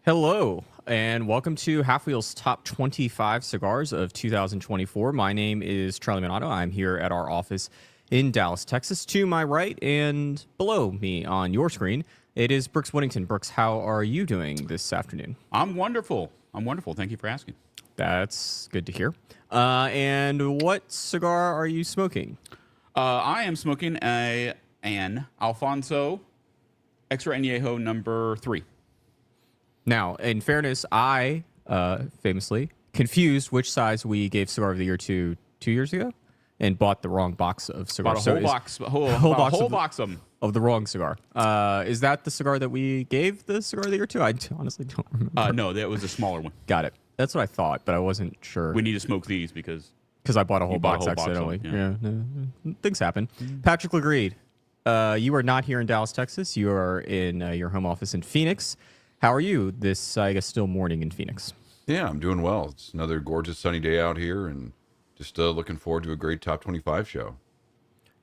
Hello, and welcome to Halfwheel's Top 25 Cigars of 2024. My name is Charlie Minato. I'm here at our office in Dallas, Texas. To my right and below me on your screen, it is Brooks Whittington. Brooks, how are you doing this afternoon? I'm wonderful. Thank you for asking. That's good to hear. And what cigar are you smoking? I am smoking an Alfonso Extra Añejo number 3. Now, in fairness, I famously confused which size we gave Cigar of the Year to 2 years ago and bought the wrong box of cigars. About a whole box of them. Of the wrong cigar. Is that the cigar that we gave the Cigar of the Year to? I honestly don't remember. No, that was a smaller one. Got it. That's what I thought, but I wasn't sure. We need to smoke these because I bought a whole box bought a whole accidentally. box of them, yeah. Things happen. Patrick Lagreid, you are not here in Dallas, Texas. You are in your home office in Phoenix. How are you this, I guess, still morning in Phoenix? Yeah, I'm doing well. It's another gorgeous sunny day out here, and just looking forward to a great Top 25 show.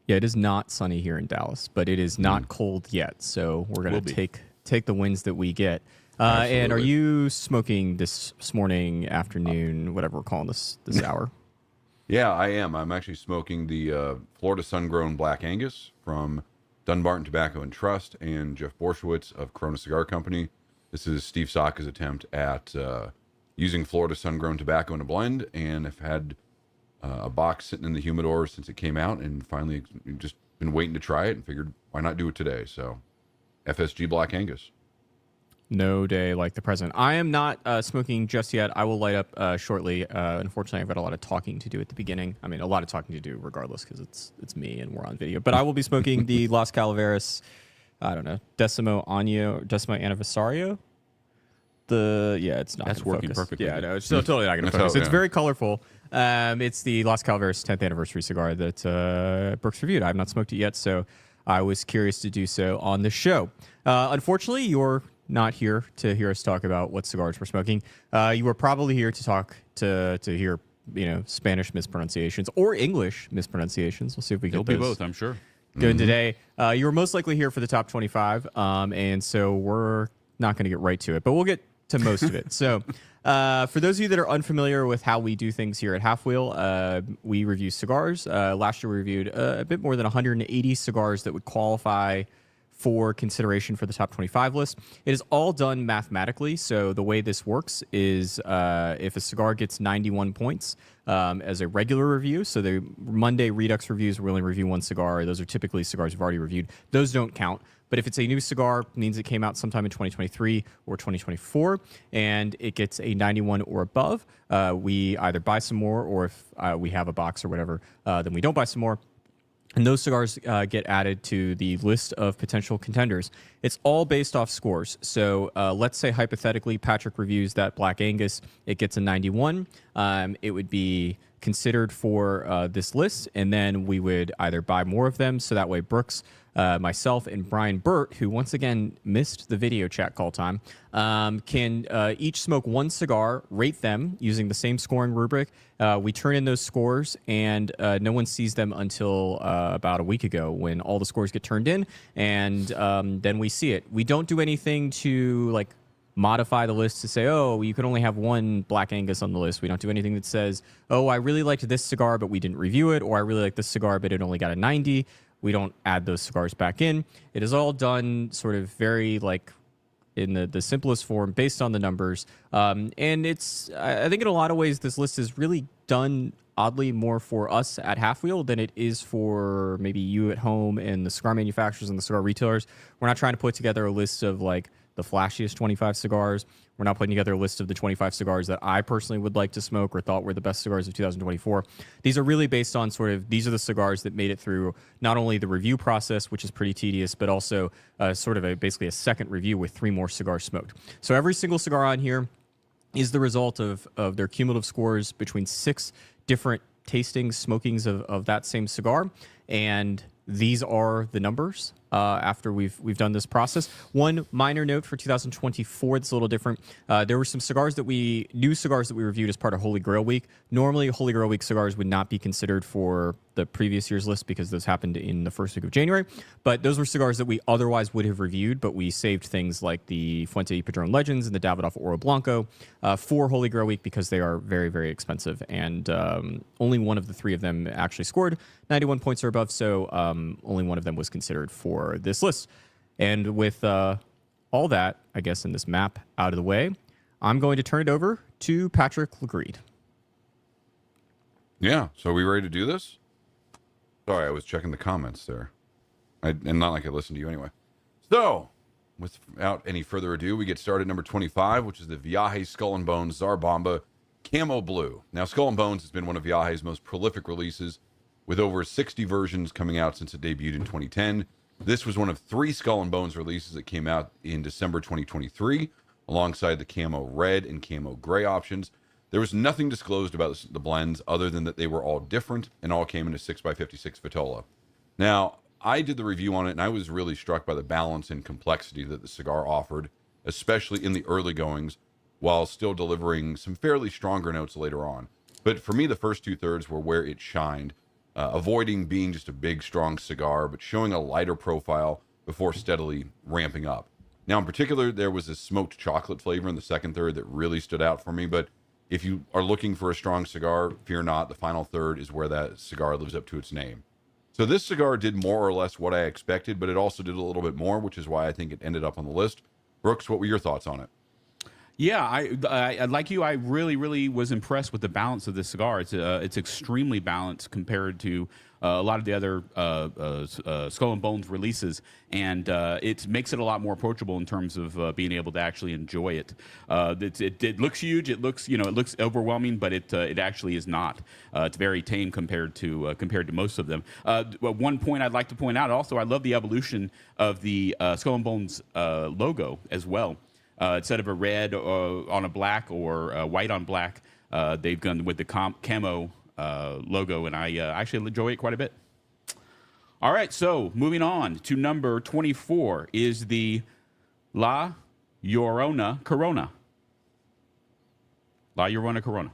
Yeah, it is not sunny here in Dallas, but it is not cold yet, so we're going to take the wins that we get. And are you smoking this morning, afternoon, whatever we're calling this hour? Yeah, I am. I'm actually smoking the Florida Sun-Grown Black Angus from Dunbarton Tobacco and Trust and Jeff Borshowitz of Corona Cigar Company. This is Steve Saka's attempt at using Florida Sun-Grown tobacco in a blend, and I've had a box sitting in the humidor since it came out, and finally just been waiting to try it and figured why not do it today. So FSG Black Angus. No day like the present. I am not smoking just yet. I will light up shortly. Unfortunately, I've got a lot of talking to do at the beginning. I mean, a lot of talking to do regardless because it's me and we're on video. But I will be smoking the Las Calaveras, I don't know, Decimo Anniversario. It's not. That's working focus. perfectly. Yeah, no, it's totally not going to focus. It's very colorful. It's the Las Calaveras 10th anniversary cigar that Brooks reviewed. I have not smoked it yet, so I was curious to do so on the show. Unfortunately, you're not here to hear us talk about what cigars we're smoking. You were probably here to hear Spanish mispronunciations or English mispronunciations. We'll see if we get It'll be both, I'm sure. Good today. You were most likely here for the top 25, and so we're not going to get right to it, but we'll get to most of it. So for those of you that are unfamiliar with how we do things here at Halfwheel, we review cigars. Last year we reviewed a bit more than 180 cigars that would qualify for consideration for the top 25 list. It is all done mathematically. So the way this works is if a cigar gets 91 points as a regular review, so the Monday Redux reviews, we only review one cigar. Those are typically cigars we've already reviewed. Those don't count. But if it's a new cigar, it means it came out sometime in 2023 or 2024, and it gets a 91 or above, we either buy some more, or if we have a box or whatever, then we don't buy some more. And those cigars get added to the list of potential contenders. It's all based off scores. So let's say hypothetically Patrick reviews that Black Angus. It gets a 91. It would be considered for this list, and then we would either buy more of them. So that way Brooks, myself, and Brian Burt, who once again missed the video chat call time, can each smoke one cigar, rate them using the same scoring rubric. We turn in those scores, and no one sees them until about a week ago when all the scores get turned in, and then we see it. We don't do anything to modify the list to say, oh, you can only have one Black Angus on the list. We don't do anything that says, oh, I really liked this cigar, but we didn't review it, or I really like this cigar, but it only got a 90. We don't add those cigars back in. It is all done sort of very in the simplest form based on the numbers. And I think in a lot of ways, this list is really done oddly more for us at Halfwheel than it is for maybe you at home and the cigar manufacturers and the cigar retailers. We're not trying to put together a list of the flashiest 25 cigars. We're not putting together a list of the 25 cigars that I personally would like to smoke or thought were the best cigars of 2024. These are really based on these are the cigars that made it through not only the review process, which is pretty tedious, but also basically a second review with 3 more cigars smoked. So every single cigar on here is the result of their cumulative scores between 6 different tastings, smokings of that same cigar. And these are the numbers after we've done this process. One minor note for 2024 that's a little different. There were some new cigars that we reviewed as part of Holy Grail Week. Normally, Holy Grail Week cigars would not be considered for the previous year's list because those happened in the first week of January. But those were cigars that we otherwise would have reviewed, but we saved things like the Fuente y Padron Legends and the Davidoff Oro Blanco for Holy Grail Week because they are very, very expensive. And only one of the three of them actually scored 91 points or above, so only one of them was considered for this list. And with all that, I guess, in this map out of the way, I'm going to turn it over to Patrick Lagreid. Yeah, so are we ready to do this? Sorry, I was checking the comments there. And not like I listened to you anyway. So, without any further ado, we get started number 25, which is the Viaje Skull and Bones Zarbomba Camo Blue. Now, Skull and Bones has been one of Viaje's most prolific releases, with over 60 versions coming out since it debuted in 2010. This was one of 3 Skull and Bones releases that came out in December 2023, alongside the Camo Red and Camo Gray options. There was nothing disclosed about the blends other than that they were all different and all came in a 6x56 Vitola. Now, I did the review on it, and I was really struck by the balance and complexity that the cigar offered, especially in the early goings, while still delivering some fairly stronger notes later on. But for me, the first 2/3 were where it shined, avoiding being just a big, strong cigar, but showing a lighter profile before steadily ramping up. Now, in particular, there was a smoked chocolate flavor in the second third that really stood out for me, but if you are looking for a strong cigar, fear not, the final third is where that cigar lives up to its name. So this cigar did more or less what I expected, but it also did a little bit more, which is why I think it ended up on the list. Brooks, what were your thoughts on it? Yeah, I like you. I really was impressed with the balance of this cigar. It's extremely balanced compared to a lot of the other Skull and Bones releases, and it makes it a lot more approachable in terms of being able to actually enjoy it. It looks huge. It looks it looks overwhelming, but it actually is not. It's very tame compared to most of them. One point I'd like to point out also, I love the evolution of the Skull and Bones logo as well. Instead of a red on a black or white on black, they've gone with the camo logo, and I actually enjoy it quite a bit. All right, so moving on to number 24 is the La Llorona Corona. La Llorona Corona.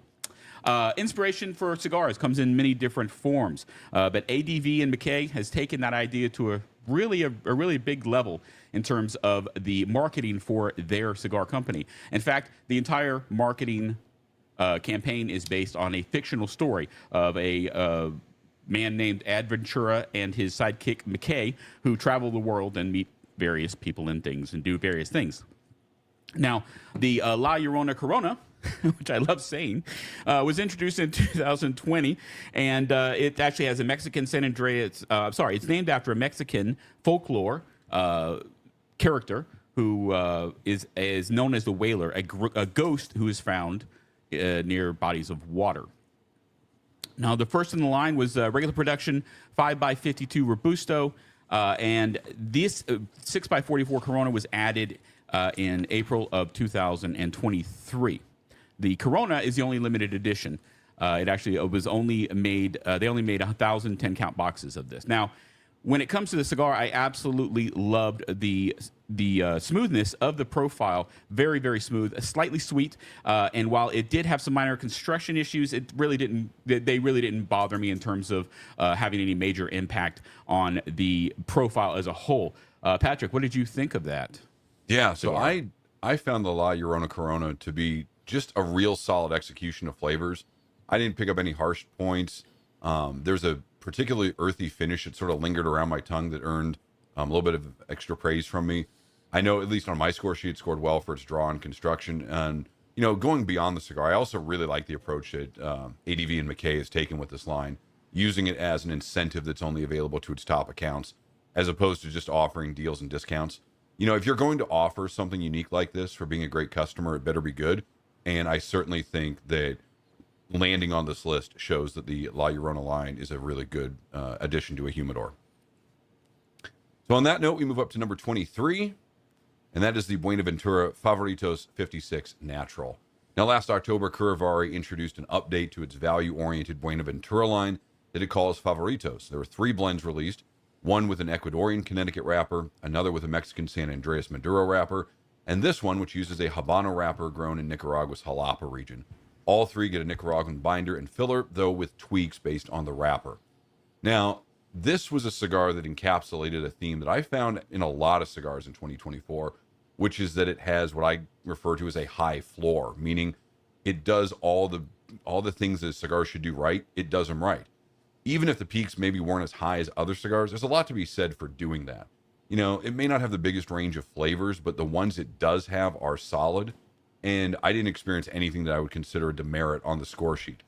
Inspiration for cigars comes in many different forms, but ADV and McKay has taken that idea to a really big level in terms of the marketing for their cigar company. In fact, the entire marketing campaign is based on a fictional story of a man named Adventura and his sidekick McKay, who travel the world and meet various people and things and do various things. Now, the La Llorona Corona, which I love saying, was introduced in 2020, and it actually has a Mexican San Andreas. It's named after a Mexican folklore character who is known as the Whaler, a ghost who is found near bodies of water. Now, the first in the line was regular production 5x52 Robusto, and this 6x44 Corona was added in April of 2023. The Corona is the only limited edition. It was only made. They only made 1,000 10-count boxes of this. Now, when it comes to the cigar, I absolutely loved the smoothness of the profile. Very, very smooth, slightly sweet. And while it did have some minor construction issues, it really didn't. They really didn't bother me in terms of having any major impact on the profile as a whole. Patrick, what did you think of that? Yeah, so I found the La Llorona Corona to be just a real solid execution of flavors. I didn't pick up any harsh points. There's a particularly earthy finish that sort of lingered around my tongue that earned a little bit of extra praise from me. I know, at least on my score sheet, it scored well for its draw and construction. And, going beyond the cigar, I also really like the approach that ADV and McKay has taken with this line, using it as an incentive that's only available to its top accounts, as opposed to just offering deals and discounts. If you're going to offer something unique like this for being a great customer, it better be good. And I certainly think that landing on this list shows that the La Llorona line is a really good addition to a humidor. So on that note, we move up to number 23, and that is the Buenaventura Favoritos 56 Natural. Now, last October, Curavari introduced an update to its value-oriented Buenaventura line that it calls Favoritos. There were 3 blends released, one with an Ecuadorian Connecticut wrapper, another with a Mexican San Andreas Maduro wrapper, and this one, which uses a Habano wrapper grown in Nicaragua's Jalapa region. All three get a Nicaraguan binder and filler, though with tweaks based on the wrapper. Now, this was a cigar that encapsulated a theme that I found in a lot of cigars in 2024, which is that it has what I refer to as a high floor, meaning it does all the things that a cigar should do right, it does them right. Even if the peaks maybe weren't as high as other cigars, there's a lot to be said for doing that. You know, it may not have the biggest range of flavors, but the ones it does have are solid. And I didn't experience anything that I would consider a demerit on the score sheet.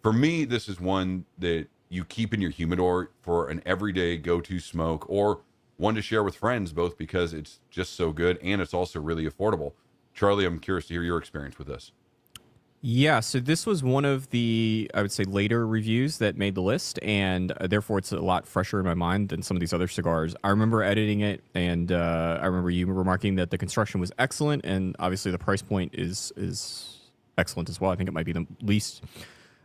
For me, this is one that you keep in your humidor for an everyday go-to smoke, or one to share with friends, both because it's just so good and it's also really affordable. Charlie, I'm curious to hear your experience with this. Yeah, so this was one of the, I would say, later reviews that made the list, and therefore it's a lot fresher in my mind than some of these other cigars. I remember editing it, and I remember you remarking that the construction was excellent, and obviously the price point is excellent as well. I think it might be the least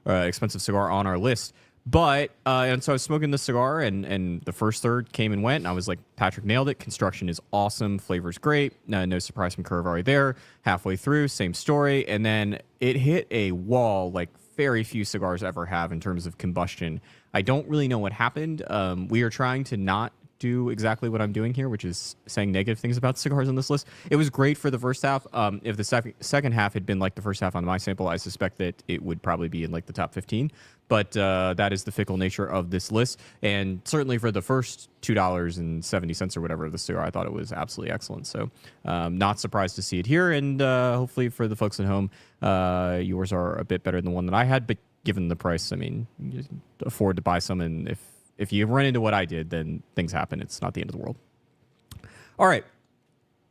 expensive cigar on our list. But, and so I was smoking this cigar, and the first third came and went, and I was like, Patrick nailed it. Construction is awesome. Flavor's great. No surprise from Curvary there. Halfway through, same story. And then it hit a wall like very few cigars ever have in terms of combustion. I don't really know what happened. We are trying to not do exactly what I'm doing here, which is saying negative things about cigars on this list. It was great for the first half. If the second half had been like the first half on my sample, I suspect that it would probably be in like the top 15. But that is the fickle nature of this list. And certainly for the first $2.70 or whatever of the cigar, I thought it was absolutely excellent. So not surprised to see it here. And hopefully for the folks at home, yours are a bit better than the one that I had. But given the price, I mean, you just afford to buy some. And if you run into what I did, then things happen. It's not the end of the world. All right.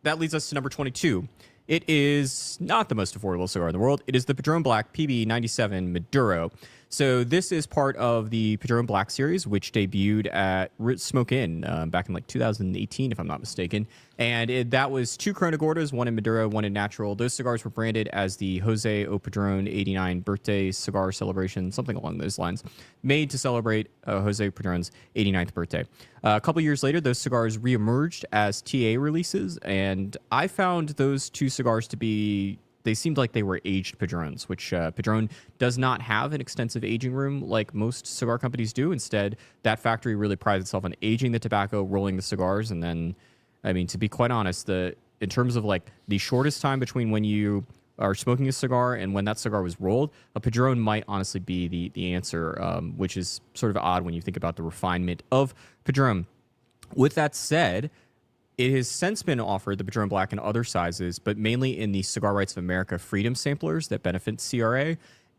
That leads us to number 22. It is not the most affordable cigar in the world. It is the Padron Black PB97 Maduro. So this is part of the Padron Black series, which debuted at Smoke Inn back in like 2018, if I'm not mistaken. And that was 2 Corona Gordas, one in Maduro, one in Natural. Those cigars were branded as the Jose O Padron 89 birthday cigar celebration, something along those lines, made to celebrate Jose Padron's 89th birthday. A couple years later, those cigars reemerged as TA releases, and I found those 2 cigars to be... They seemed like they were aged Padrones, which Padron does not have an extensive aging room like most cigar companies do. Instead, that factory really prides itself on aging the tobacco, rolling the cigars, and then, I mean, to be quite honest, in terms of like the shortest time between when you are smoking a cigar and when that cigar was rolled, a Padron might honestly be the answer, which is sort of odd when you think about the refinement of Padron. With that said, it has since been offered, the Padron Black, in other sizes, but mainly in the Cigar Rights of America Freedom samplers that benefit CRA.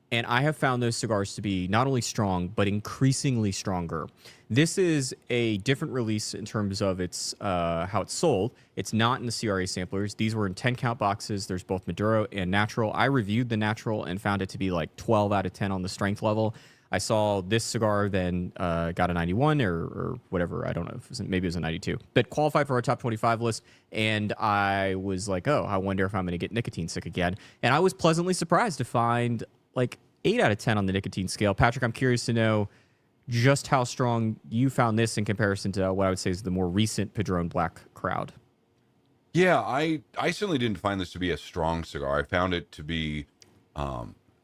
And I have found those cigars to be not only strong, but increasingly stronger. This is a different release in terms of its how it's sold. It's not in the CRA samplers. These were in 10-count boxes. There's both Maduro and Natural. I reviewed the Natural and found it to be like 12 out of 10 on the strength level. I saw this cigar then got a 91 or whatever. I don't know. Maybe it was a 92. But qualified for our top 25 list. And I was like, oh, I wonder if I'm going to get nicotine sick again. And I was pleasantly surprised to find like 8 out of 10 on the nicotine scale. Patrick, I'm curious to know just how strong you found this in comparison to what I would say is the more recent Padron Black crowd. Yeah, I certainly didn't find this to be a strong cigar. I found it to be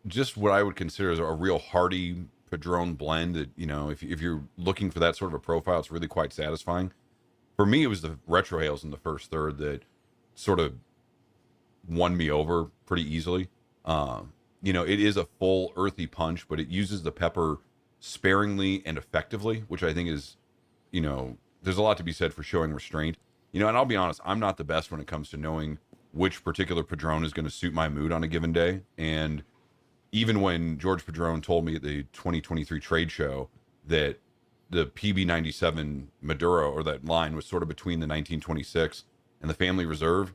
just what I would consider as a real hearty Padron blend that, you know, if you're looking for that sort of a profile, it's really quite satisfying. For me, it was the retrohales in the first third that sort of won me over pretty easily. You know, it is a full earthy punch, but it uses the pepper sparingly and effectively, which I think is, you know, there's a lot to be said for showing restraint. You know, and I'll be honest, I'm not the best when it comes to knowing which particular Padron is going to suit my mood on a given day. And even when George Padron told me at the 2023 trade show that the PB97 Maduro, or that line, was sort of between the 1926 and the Family Reserve,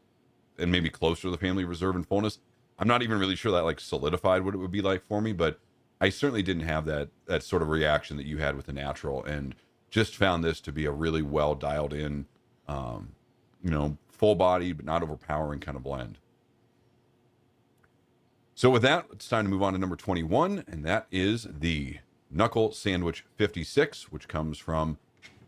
and maybe closer to the Family Reserve in fullness, I'm not even really sure that like solidified what it would be like for me, but I certainly didn't have that sort of reaction that you had with the Natural, and just found this to be a really well dialed in, you know, full bodied but not overpowering kind of blend. So with that, it's time to move on to number 21, and that is the Knuckle Sandwich 56, which comes from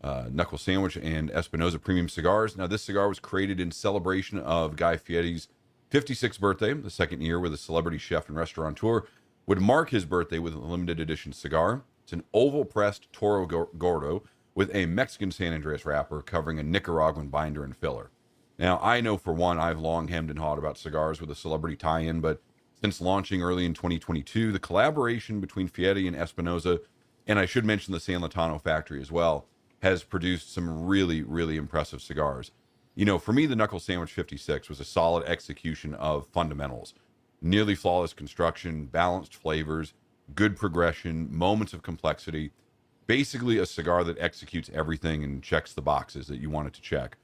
Knuckle Sandwich and Espinosa Premium Cigars. Now, this cigar was created in celebration of Guy Fieri's 56th birthday, the second year where the celebrity chef and restaurateur would mark his birthday with a limited edition cigar. It's an oval pressed Toro Gordo with a Mexican San Andreas wrapper covering a Nicaraguan binder and filler. Now, I know for one, I've long hemmed and hawed about cigars with a celebrity tie-in, but since launching early in 2022, the collaboration between Fieri and Espinosa, and I should mention the San Latano factory as well, has produced some really, really impressive cigars. You know, for me, the Knuckle Sandwich 56 was a solid execution of fundamentals. Nearly flawless construction, balanced flavors, good progression, moments of complexity. Basically a cigar that executes everything and checks the boxes that you want it to check.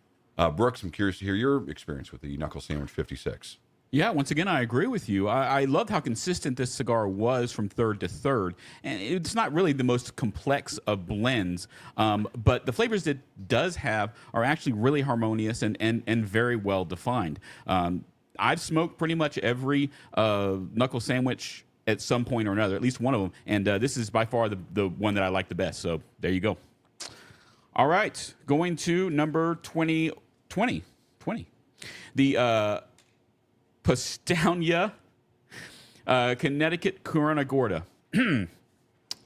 Brooks, I'm curious to hear your experience with the Knuckle Sandwich 56. Yeah, once again, I agree with you. I loved how consistent this cigar was from third to third. And it's not really the most complex of blends, but the flavors it does have are actually really harmonious and very well defined. I've smoked pretty much every Knuckle Sandwich at some point or another, at least one of them. And this is by far the one that I like the best. So there you go. All right, going to number 20. The Pastania Connecticut Corona Gorda.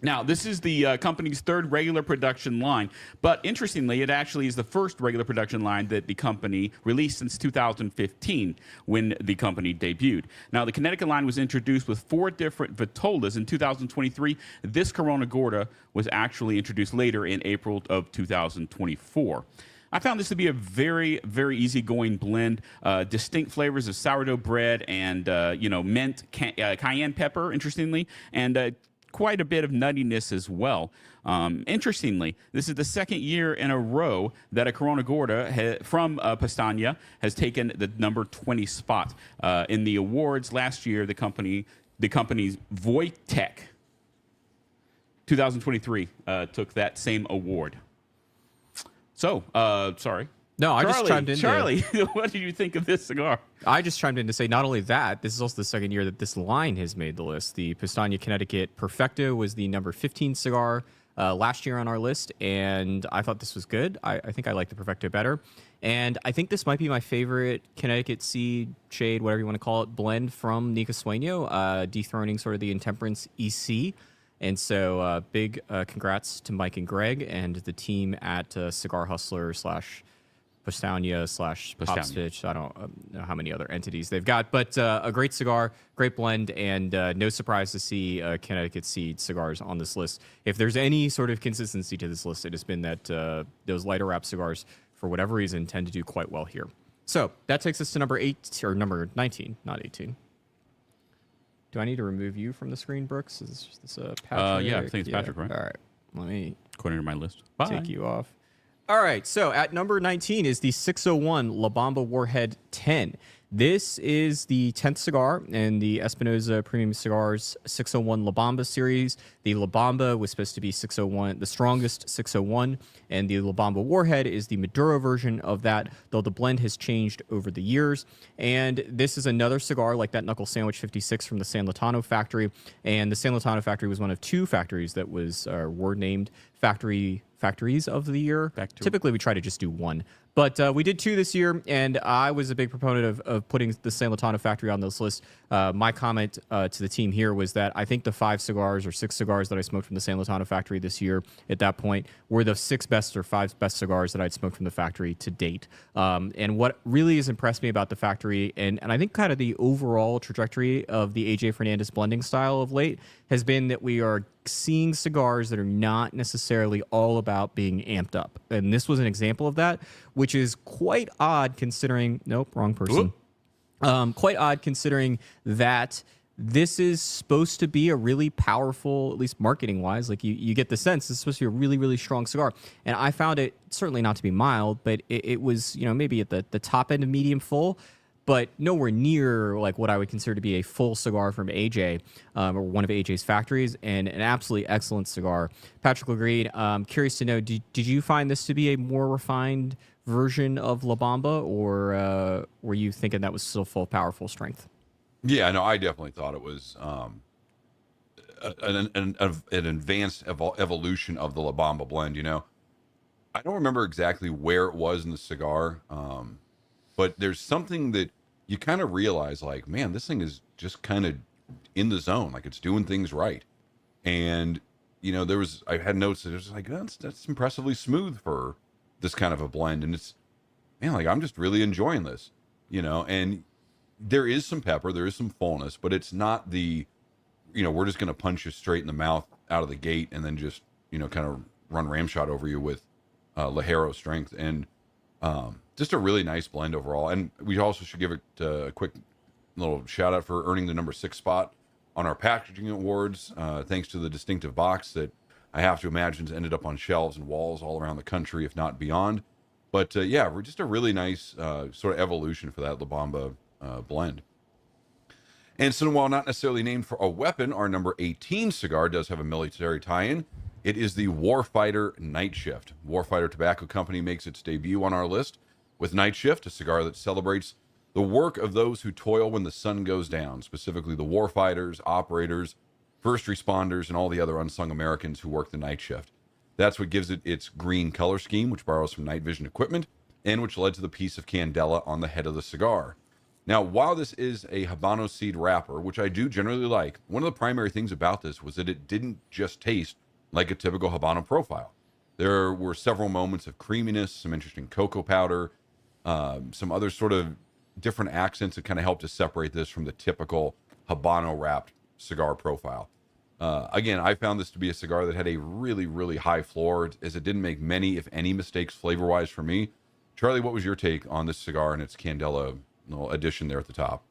Now, this is the company's third regular production line, but interestingly, it actually is the first regular production line that the company released since 2015 when the company debuted. Now, the Connecticut line was introduced with 4 different Vitolas in 2023. This Corona Gorda was actually introduced later in April of 2024. I found this to be a very, very easygoing blend. Distinct flavors of sourdough bread and mint, cayenne pepper, interestingly, and quite a bit of nuttiness as well. Interestingly, this is the second year in a row that a Corona Gorda from Pastania has taken the number 20 spot in the awards. Last year, the company's Wojtek 2023 took that same award. So, sorry. No, I just chimed in. Charlie, what did you think of this cigar? I just chimed in to say not only that, this is also the second year that this line has made the list. The Pastania Connecticut Perfecto was the number 15 cigar last year on our list, and I thought this was good. I think I like the Perfecto better. And I think this might be my favorite Connecticut seed, shade, whatever you want to call it, blend from Nica Sueño, dethroning sort of the Intemperance EC. And so big congrats to Mike and Greg and the team at Cigar Hustler / Pastania / Pop Stitch. I don't know how many other entities they've got, but a great cigar, great blend, and no surprise to see Connecticut Seed cigars on this list. If there's any sort of consistency to this list, it has been that those lighter wrap cigars, for whatever reason, tend to do quite well here. So that takes us to number 19, not 18. Do I need to remove you from the screen, Brooks? Is this Patrick? Yeah, I think it's Patrick, right? All right. Let me According to my list. take you off. All right. So at number 19 is the 601 La Bamba Warhead 10. This is the 10th cigar in the Espinosa Premium Cigars 601 La Bamba series. The La Bamba was supposed to be 601, the strongest 601, and the La Bamba Warhead is the Maduro version of that, though the blend has changed over the years. And this is another cigar like that Knuckle Sandwich 56 from the San Latano factory. And the San Latano factory was one of 2 factories that were named factories of the year. Typically, we try to just do 1. But we did 2 this year, and I was a big proponent of putting the San Latano factory on this list. My comment to the team here was that I think the 5 cigars or 6 cigars that I smoked from the San Latano factory this year at that point were the 6 best or 5 best cigars that I'd smoked from the factory to date. And what really has impressed me about the factory, and I think kind of the overall trajectory of the AJ Fernandez blending style of late, has been that we are seeing cigars that are not necessarily all about being amped up. And this was an example of that, which is quite odd considering, nope, wrong person. Quite odd considering that this is supposed to be a really powerful, at least marketing wise, like you get the sense it's supposed to be a really, really strong cigar. And I found it certainly not to be mild, but it was, maybe at the top end of medium full, but nowhere near like what I would consider to be a full cigar from AJ or one of AJ's factories, and an absolutely excellent cigar. Patrick Lagreid, curious to know, did you find this to be a more refined version of La Bamba, or were you thinking that was still full powerful strength? Yeah, no, I definitely thought it was an advanced evolution of the La Bamba blend. I don't remember exactly where it was in the cigar, but there's something that you kind of realize, like, man, this thing is just kind of in the zone, like it's doing things right. And I had notes that it was like that's impressively smooth for this kind of a blend, and it's man, like I'm just really enjoying this, and there is some pepper, there is some fullness, but it's not the, we're just going to punch you straight in the mouth out of the gate and then just, kind of run ramshot over you with Ligero strength. And just a really nice blend overall. And we also should give it a quick little shout out for earning the number 6 spot on our packaging awards, thanks to the distinctive box that I have to imagine has ended up on shelves and walls all around the country, if not beyond. But yeah, we're just a really nice sort of evolution for that La Bamba blend. And so while not necessarily named for a weapon, our number 18 cigar does have a military tie-in. It is the Warfighter Night Shift. Warfighter Tobacco Company makes its debut on our list with Night Shift, a cigar that celebrates the work of those who toil when the sun goes down, specifically the warfighters, operators, first responders, and all the other unsung Americans who work the night shift. That's what gives it its green color scheme, which borrows from night vision equipment, and which led to the piece of candela on the head of the cigar. Now, while this is a Habano seed wrapper, which I do generally like, one of the primary things about this was that it didn't just taste like a typical Habano profile. There were several moments of creaminess, some interesting cocoa powder, some other sort of different accents that kind of helped to separate this from the typical Habano wrapped cigar profile. Again, I found this to be a cigar that had a really, really high floor, as it didn't make many, if any, mistakes flavor-wise for me. Charlie, what was your take on this cigar and its candela little addition there at the top?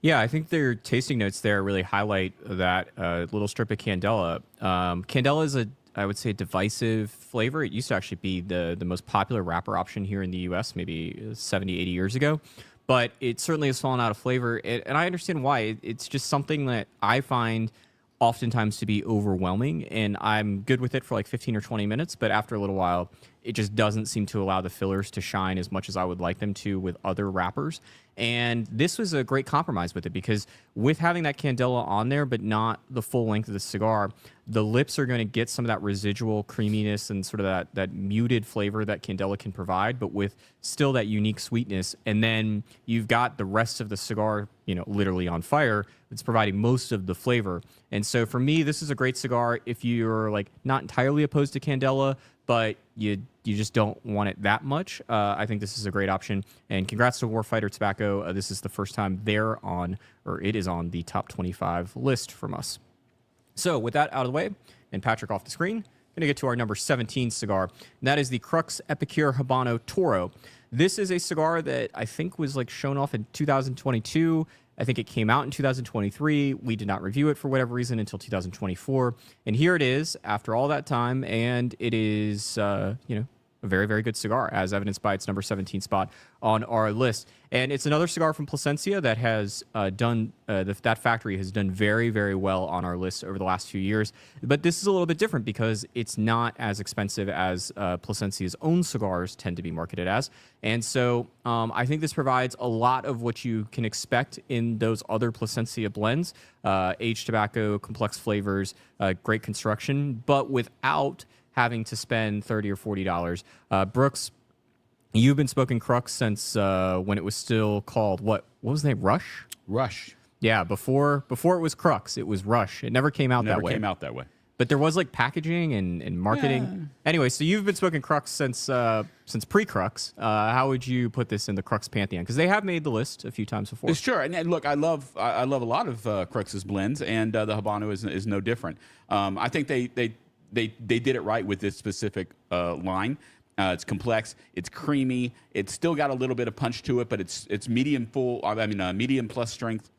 Yeah, I think their tasting notes there really highlight that little strip of candela. Candela is I would say, divisive flavor. It used to actually be the most popular wrapper option here in the U.S. maybe 70, 80 years ago. But it certainly has fallen out of flavor, and I understand why. It's just something that I find oftentimes to be overwhelming, and I'm good with it for like 15 or 20 minutes, but after a little while, it just doesn't seem to allow the fillers to shine as much as I would like them to with other wrappers. And this was a great compromise with it, because with having that candela on there, but not the full length of the cigar, the lips are going to get some of that residual creaminess and sort of that muted flavor that candela can provide, but with still that unique sweetness. And then you've got the rest of the cigar, literally on fire. It's providing most of the flavor. And so for me, this is a great cigar if you're like not entirely opposed to candela, but you just don't want it that much. I think this is a great option. And congrats to Warfighter Tobacco. This is the first time it is on the top 25 list from us. So with that out of the way, and Patrick off the screen, going to get to our number 17 cigar. And that is the Crux Epicure Habano Toro. This is a cigar that I think was like shown off in 2022. I think it came out in 2023. We did not review it for whatever reason until 2024. And here it is after all that time. And it is, a very, very good cigar, as evidenced by its number 17 spot on our list. And it's another cigar from Plasencia that has that factory has done very, very well on our list over the last few years. But this is a little bit different because it's not as expensive as Plasencia's own cigars tend to be marketed as. And so I think this provides a lot of what you can expect in those other Plasencia blends. Aged tobacco, complex flavors, great construction, but without having to spend $30 or $40. Brooks, you've been smoking Crux since when it was still called what was the name? Rush? Rush. Yeah, before it was Crux, it was Rush. It never came out that way. Never came out that way. But there was like packaging and marketing. Yeah. Anyway, so you've been smoking Crux since pre-Crux. How would you put this in the Crux pantheon? Because they have made the list a few times before. Sure, and look, I love a lot of Crux's blends, and the Habano is no different. I think they did it right with this specific line. It's complex. It's creamy. It's still got a little bit of punch to it, but it's medium medium plus strength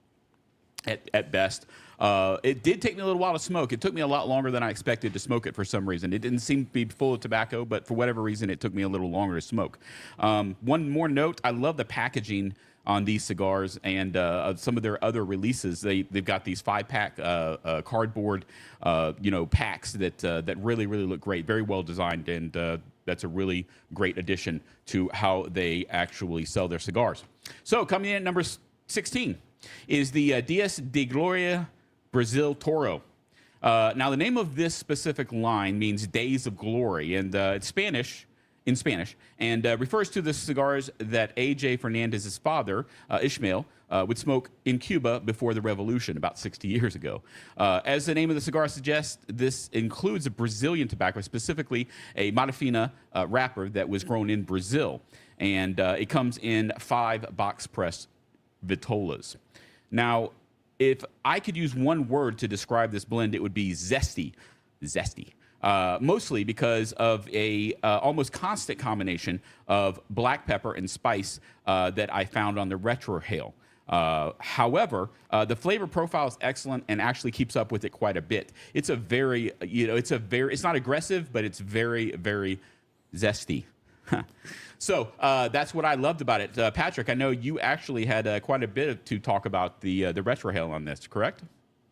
at best. It did take me a little while to smoke. It took me a lot longer than I expected to smoke it for some reason. It didn't seem to be full of tobacco, but for whatever reason, it took me a little longer to smoke. One more note: I love the packaging on these cigars and some of their other releases. They've got these 5-pack cardboard packs that really look great, very well designed, and that's a really great addition to how they actually sell their cigars. So coming in at number 16 is the Dias de Gloria Brazil Toro. Now the name of this specific line means Days of Glory, and it's Spanish in Spanish, and refers to the cigars that A.J. Fernandez's father, Ishmael, would smoke in Cuba before the revolution about 60 years ago. As the name of the cigar suggests, this includes a Brazilian tobacco, specifically a Matafina wrapper that was grown in Brazil. And it comes in 5 box press vitolas. Now, if I could use one word to describe this blend, it would be zesty. Zesty. Mostly because of a almost constant combination of black pepper and spice that I found on the retrohale. However, the flavor profile is excellent and actually keeps up with it quite a bit. It's a very, it's not aggressive, but it's very, very zesty. So that's what I loved about it. Patrick, I know you actually had quite a bit to talk about the retrohale on this, correct?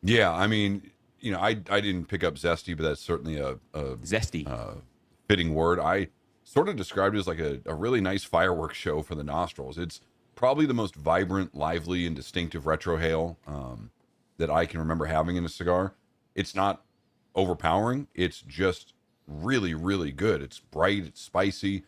Yeah, I mean, I didn't pick up zesty, but that's certainly a zesty fitting word. I sort of described it as like a really nice fireworks show for the nostrils. It's probably the most vibrant, lively, and distinctive retrohale that I can remember having in a cigar. It's not overpowering. It's just really, really good. It's bright. It's spicy.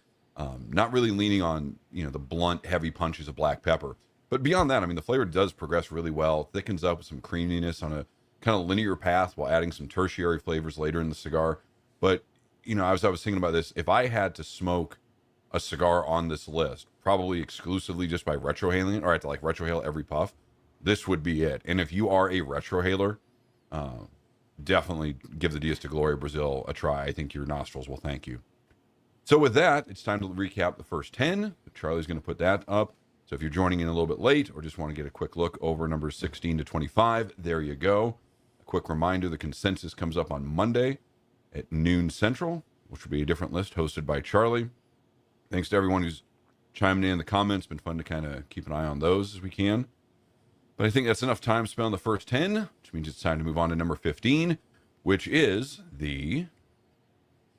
Not really leaning on the blunt, heavy punches of black pepper. But beyond that, I mean, the flavor does progress really well. Thickens up with some creaminess on a kind of linear path while adding some tertiary flavors later in the cigar. But as I was thinking about this, if I had to smoke a cigar on this list, probably exclusively just by retrohaling it, or I had to retrohale every puff, this would be it. And if you are a retrohaler, definitely give the Dias de Gloria Brazil a try. I think your nostrils will thank you. So with that, it's time to recap the first 10. Charlie's going to put that up. So if you're joining in a little bit late or just want to get a quick look over numbers 16 to 25, there you go. A quick reminder, the consensus comes up on Monday at noon Central, which will be a different list hosted by Charlie. Thanks to everyone who's chiming in the comments. Been fun to kind of keep an eye on those as we can. But I think that's enough time spent on the first 10, which means it's time to move on to number 15, which is the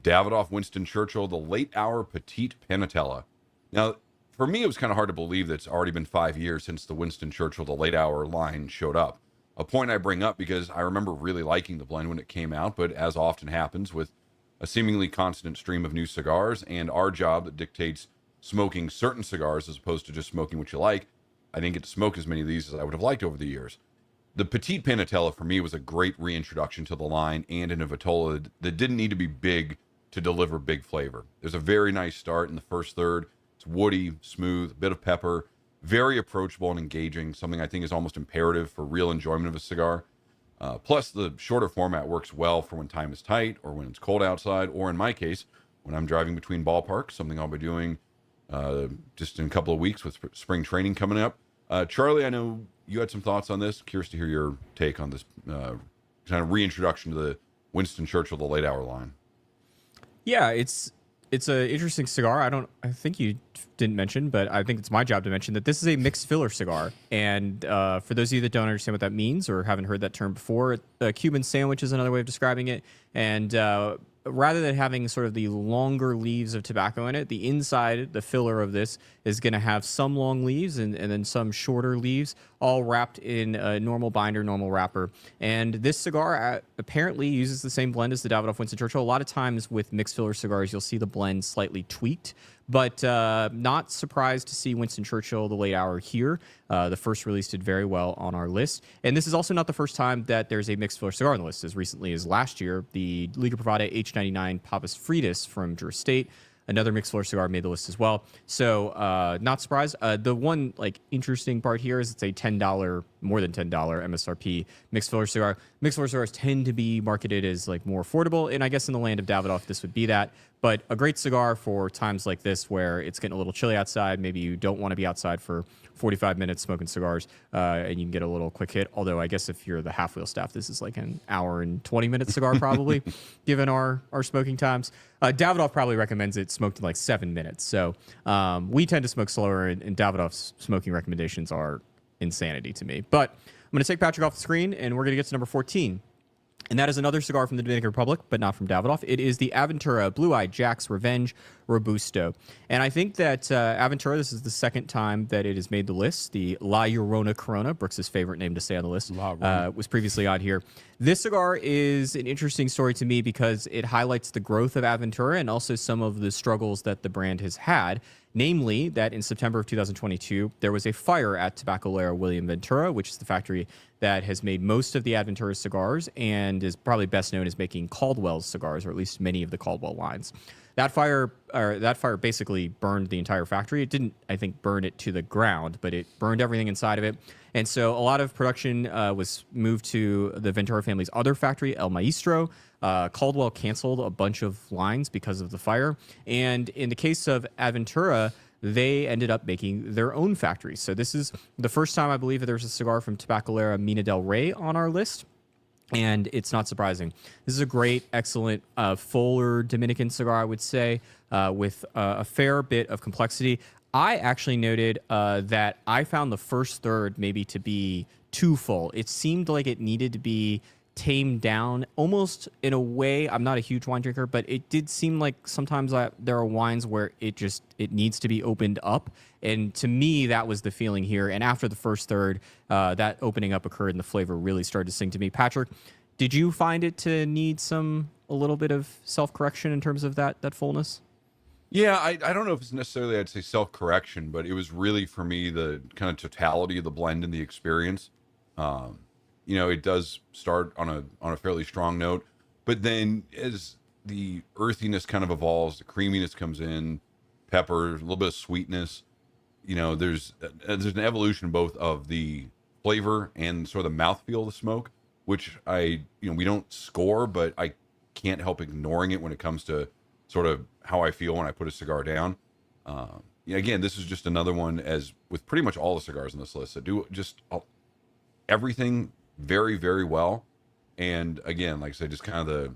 Davidoff Winston Churchill, the late hour petite panatella. Now, for me, it was kind of hard to believe that it's already been 5 years since the Winston Churchill, the late hour line showed up. A point I bring up because I remember really liking the blend when it came out, but as often happens with a seemingly constant stream of new cigars and our job that dictates smoking certain cigars as opposed to just smoking what you like, I didn't get to smoke as many of these as I would have liked over the years. The petite panatella for me was a great reintroduction to the line and in a vitola that didn't need to be big to deliver big flavor. There's a very nice start in the first third. It's woody, smooth, a bit of pepper, very approachable and engaging, something I think is almost imperative for real enjoyment of a cigar. Plus, the shorter format works well for when time is tight or when it's cold outside, or in my case, when I'm driving between ballparks, something I'll be doing just in a couple of weeks with spring training coming up. Charlie, I know you had some thoughts on this. Curious to hear your take on this kind of reintroduction to the Winston Churchill, the late hour line. Yeah, it's an interesting cigar. I think you didn't mention, but I think it's my job to mention that this is a mixed filler cigar. And for those of you that don't understand what that means or haven't heard that term before, a Cuban sandwich is another way of describing it. And rather than having sort of the longer leaves of tobacco in it, the inside, the filler of this, is going to have some long leaves and then some shorter leaves, all wrapped in a normal binder, normal wrapper. And this cigar apparently uses the same blend as the Davidoff Winston Churchill. A lot of times with mixed filler cigars, you'll see the blend slightly tweaked, but not surprised to see Winston Churchill, the late hour here. The first release did very well on our list. And this is also not the first time that there's a mixed filler cigar on the list. As recently as last year, the Liga Privada H99 Papas Fritas from Drew Estate, another mixed filler cigar, made the list as well. So not surprised. The one interesting part here is it's a $10, more than $10 MSRP mixed filler cigar. Mixed filler cigars tend to be marketed as more affordable, and I guess in the land of Davidoff, this would be that. But a great cigar for times like this where it's getting a little chilly outside. Maybe you don't want to be outside for 45 minutes smoking cigars, and you can get a little quick hit. Although I guess if you're the half-wheel staff, this is like an hour and 20-minute cigar probably, given our smoking times. Davidoff probably recommends it smoked in 7 minutes. So we tend to smoke slower, and Davidoff's smoking recommendations are insanity to me. But I'm going to take Patrick off the screen, and we're going to get to number 14. And that is another cigar from the Dominican Republic, but not from Davidoff. It is the Aventura Blue-Eyed Jack's Revenge Robusto. And I think that Aventura, this is the second time that it has made the list. The La Llorona Corona, Brooks' favorite name to say on the list, was previously on here. This cigar is an interesting story to me because it highlights the growth of Aventura and also some of the struggles that the brand has had. Namely, that in September of 2022, there was a fire at Tabacalera William Ventura, which is the factory that has made most of the Aventura cigars and is probably best known as making Caldwell's cigars, or at least many of the Caldwell lines. That fire basically burned the entire factory. It didn't, I think, burn it to the ground, but it burned everything inside of it. And so a lot of production was moved to the Ventura family's other factory, El Maestro. Caldwell canceled a bunch of lines because of the fire. And in the case of Aventura, they ended up making their own factories. So this is the first time I believe that there's a cigar from Tabacalera Mina del Rey on our list. And it's not surprising. This is a great, excellent, fuller Dominican cigar, I would say, with a fair bit of complexity. I actually noted that I found the first third maybe to be too full. It seemed like it needed to be tamed down almost in a way. I'm not a huge wine drinker, but it did seem like sometimes there are wines where it needs to be opened up. And to me, that was the feeling here. And after the first third, that opening up occurred and the flavor really started to sing to me. Patrick, did you find it to need a little bit of self-correction in terms of that fullness? Yeah, I don't know if it's necessarily, I'd say, self-correction, but it was really, for me, the kind of totality of the blend and the experience. It does start on a fairly strong note, but then as the earthiness kind of evolves, the creaminess comes in, pepper, a little bit of sweetness. There's an evolution both of the flavor and sort of the mouthfeel of the smoke, which we don't score, but I can't help ignoring it when it comes to sort of how I feel when I put a cigar down. Again, this is just another one, as with pretty much all the cigars on this list, that do just everything very, very well. And again, like I said, just kind of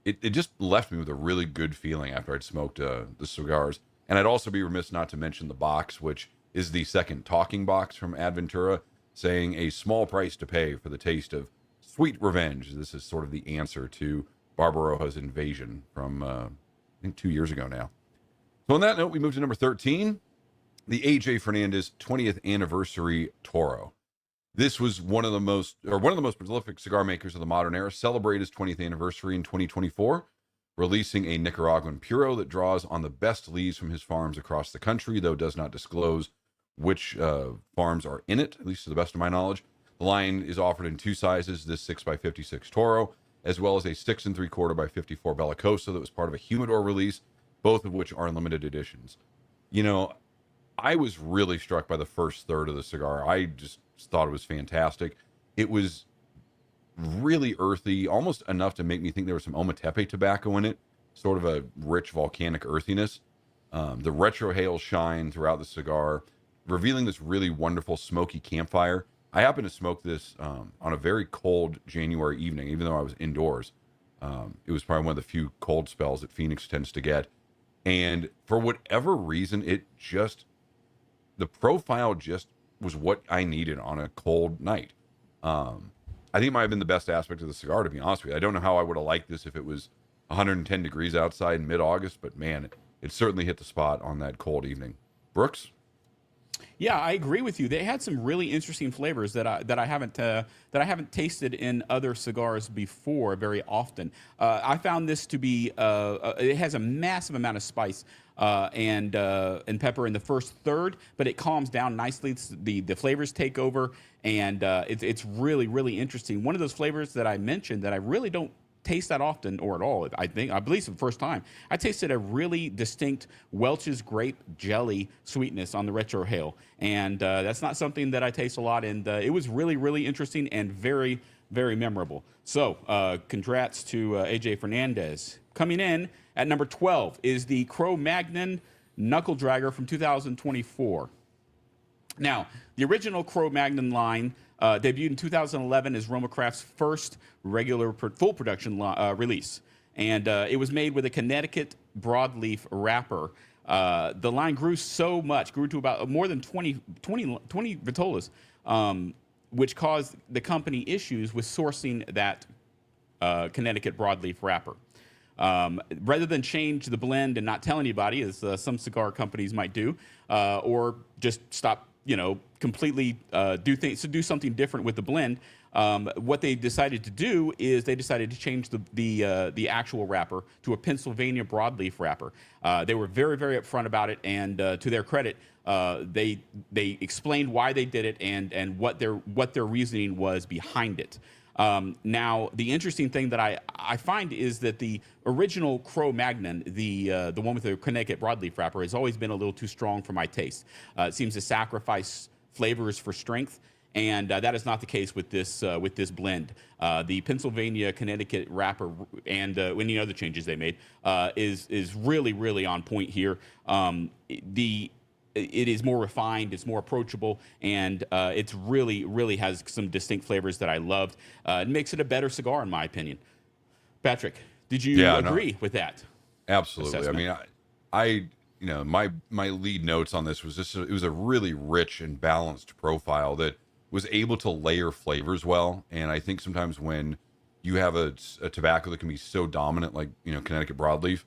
it just left me with a really good feeling after I'd smoked the cigars. And I'd also be remiss not to mention the box, which is the second talking box from Aventura, saying a small price to pay for the taste of sweet revenge. This is sort of the answer to Barbaroja's invasion from, I think, 2 years ago now. So on that note, we move to number 13, the A.J. Fernandez 20th Anniversary Toro. This was one of the most prolific cigar makers of the modern era, celebrate his 20th anniversary in 2024, releasing a Nicaraguan Puro that draws on the best leaves from his farms across the country, though does not disclose which farms are in it, at least to the best of my knowledge. The line is offered in two sizes, this 6x56 Toro, as well as a 6 3/4x54 Bellicoso that was part of a humidor release, both of which are limited editions. I was really struck by the first third of the cigar. I just thought it was fantastic. It was really earthy, almost enough to make me think there was some Ometepe tobacco in it, sort of a rich volcanic earthiness. The retrohale shine throughout the cigar, revealing this really wonderful smoky campfire. I happened to smoke this on a very cold January evening, even though I was indoors. It was probably one of the few cold spells that Phoenix tends to get. And for whatever reason, the profile just was what I needed on a cold night. I think it might have been the best aspect of the cigar, to be honest with you. I don't know how I would have liked this if it was 110 degrees outside in mid-August, but man, it certainly hit the spot on that cold evening. Brooks? Yeah, I agree with you. They had some really interesting flavors that I haven't tasted in other cigars before very often. I found this to be it has a massive amount of spice and pepper in the first third, but it calms down nicely. The flavors take over, and it's really, really interesting. One of those flavors that I mentioned that I really don't taste that often or at all, I believe it's the first time, I tasted a really distinct Welch's grape jelly sweetness on the retrohale, and that's not something that I taste a lot, and it was really, really interesting and very, very memorable. So congrats to A.J. Fernandez. Coming in at number 12 is the Cro-Magnon Knuckle Dragger from 2024. Now, the original Cro-Magnon line debuted in 2011 as Roma Craft's first regular full production release. And it was made with a Connecticut broadleaf wrapper. The line grew to about more than 20 vitolas, which caused the company issues with sourcing that Connecticut broadleaf wrapper. Rather than change the blend and not tell anybody, as some cigar companies might do, or just stop, completely do something different with the blend. What they decided to do is they decided to change the actual wrapper to a Pennsylvania broadleaf wrapper. They were very, very upfront about it, and to their credit, they explained why they did it and what their reasoning was behind it. Now, the interesting thing that I find is that the original Cro-Magnon, the one with the Connecticut broadleaf wrapper, has always been a little too strong for my taste. It seems to sacrifice flavors for strength, and that is not the case with this blend. The Pennsylvania Connecticut wrapper and any other changes they made is really, really on point here. It is more refined, it's more approachable, and it's really has some distinct flavors that I loved. It makes it a better cigar, in my opinion. Patrick, did you agree with that? Absolutely. Assessment? I mean, my lead notes on this was just it was a really rich and balanced profile that was able to layer flavors well. And I think sometimes when you have a tobacco that can be so dominant, like Connecticut broadleaf,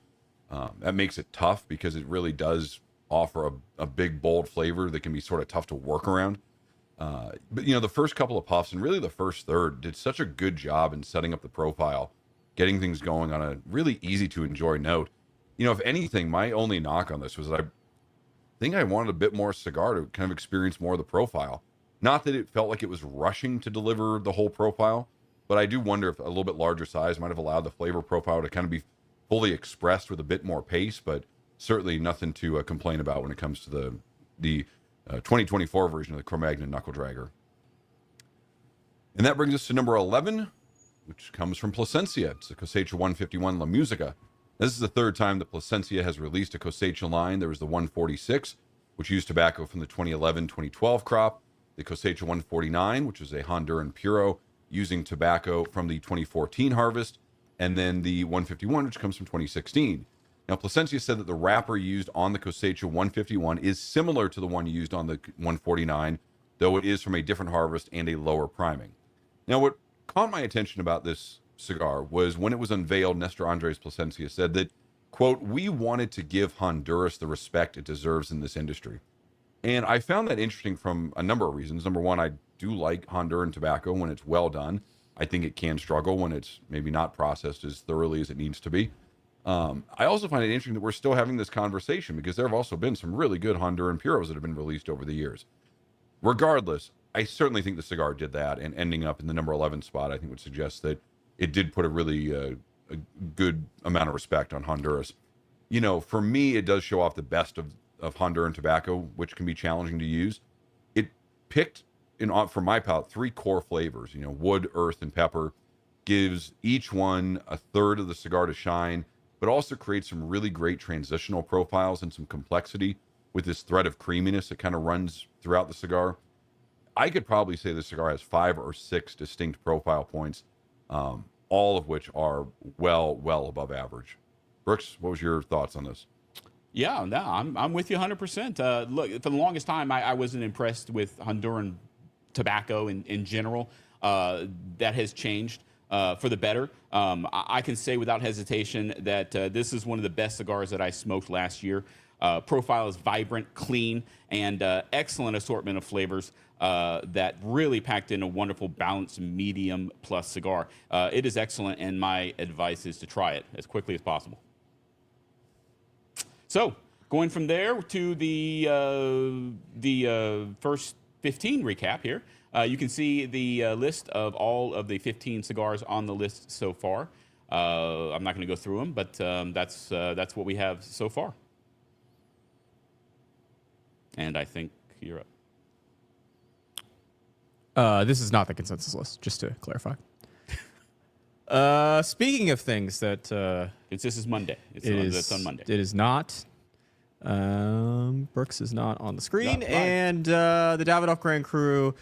that makes it tough because it really does offer a big bold flavor that can be sort of tough to work around. But the first couple of puffs and really the first third did such a good job in setting up the profile, getting things going on a really easy to enjoy note. If anything, my only knock on this was that I think I wanted a bit more cigar to kind of experience more of the profile. Not that it felt like it was rushing to deliver the whole profile, but I do wonder if a little bit larger size might have allowed the flavor profile to kind of be fully expressed with a bit more pace, but certainly nothing to complain about when it comes to the 2024 version of the Cro-Magnon Knuckle Dragger. And that brings us to number 11, which comes from Plasencia. It's the Cosecha 151 La Musica. This is the third time that Plasencia has released a Cosecha line. There was the 146, which used tobacco from the 2011-2012 crop. The Cosecha 149, which is a Honduran Puro, using tobacco from the 2014 harvest. And then the 151, which comes from 2016. Now, Plasencia said that the wrapper used on the Cosecha 151 is similar to the one used on the 149, though it is from a different harvest and a lower priming. Now, what caught my attention about this cigar was when it was unveiled, Nestor Andres Plasencia said that, quote, "We wanted to give Honduras the respect it deserves in this industry." And I found that interesting from a number of reasons. Number one, I do like Honduran tobacco when it's well done. I think it can struggle when it's maybe not processed as thoroughly as it needs to be. I also find it interesting that we're still having this conversation because there have also been some really good Honduran Puros that have been released over the years. Regardless, I certainly think the cigar did that, and ending up in the number 11 spot, I think would suggest that it did put a really a good amount of respect on Honduras. For me, it does show off the best of Honduran tobacco, which can be challenging to use. It picked, for my palate, 3 core flavors, wood, earth, and pepper, gives each one a third of the cigar to shine, but also creates some really great transitional profiles and some complexity with this thread of creaminess that kind of runs throughout the cigar. I could probably say the cigar has 5 or 6 distinct profile points, all of which are well above average. Brooks, what was your thoughts on this? Yeah, no, I'm with you 100%. Look, for the longest time, I wasn't impressed with Honduran tobacco in general. That has changed for the better. I can say without hesitation that this is one of the best cigars that I smoked last year. Profile is vibrant, clean, and excellent assortment of flavors that really packed in a wonderful balanced medium plus cigar. It is excellent, and my advice is to try it as quickly as possible. So, going from there to the first 15 recap here, you can see the list of all of the 15 cigars on the list so far. I'm not going to go through them, but that's what we have so far. And I think you're up. This is not the consensus list, just to clarify. Speaking of things that This is Monday. It's on Monday. It is not. Brooks is not on the screen, Not live. and the Davidoff Grand Cru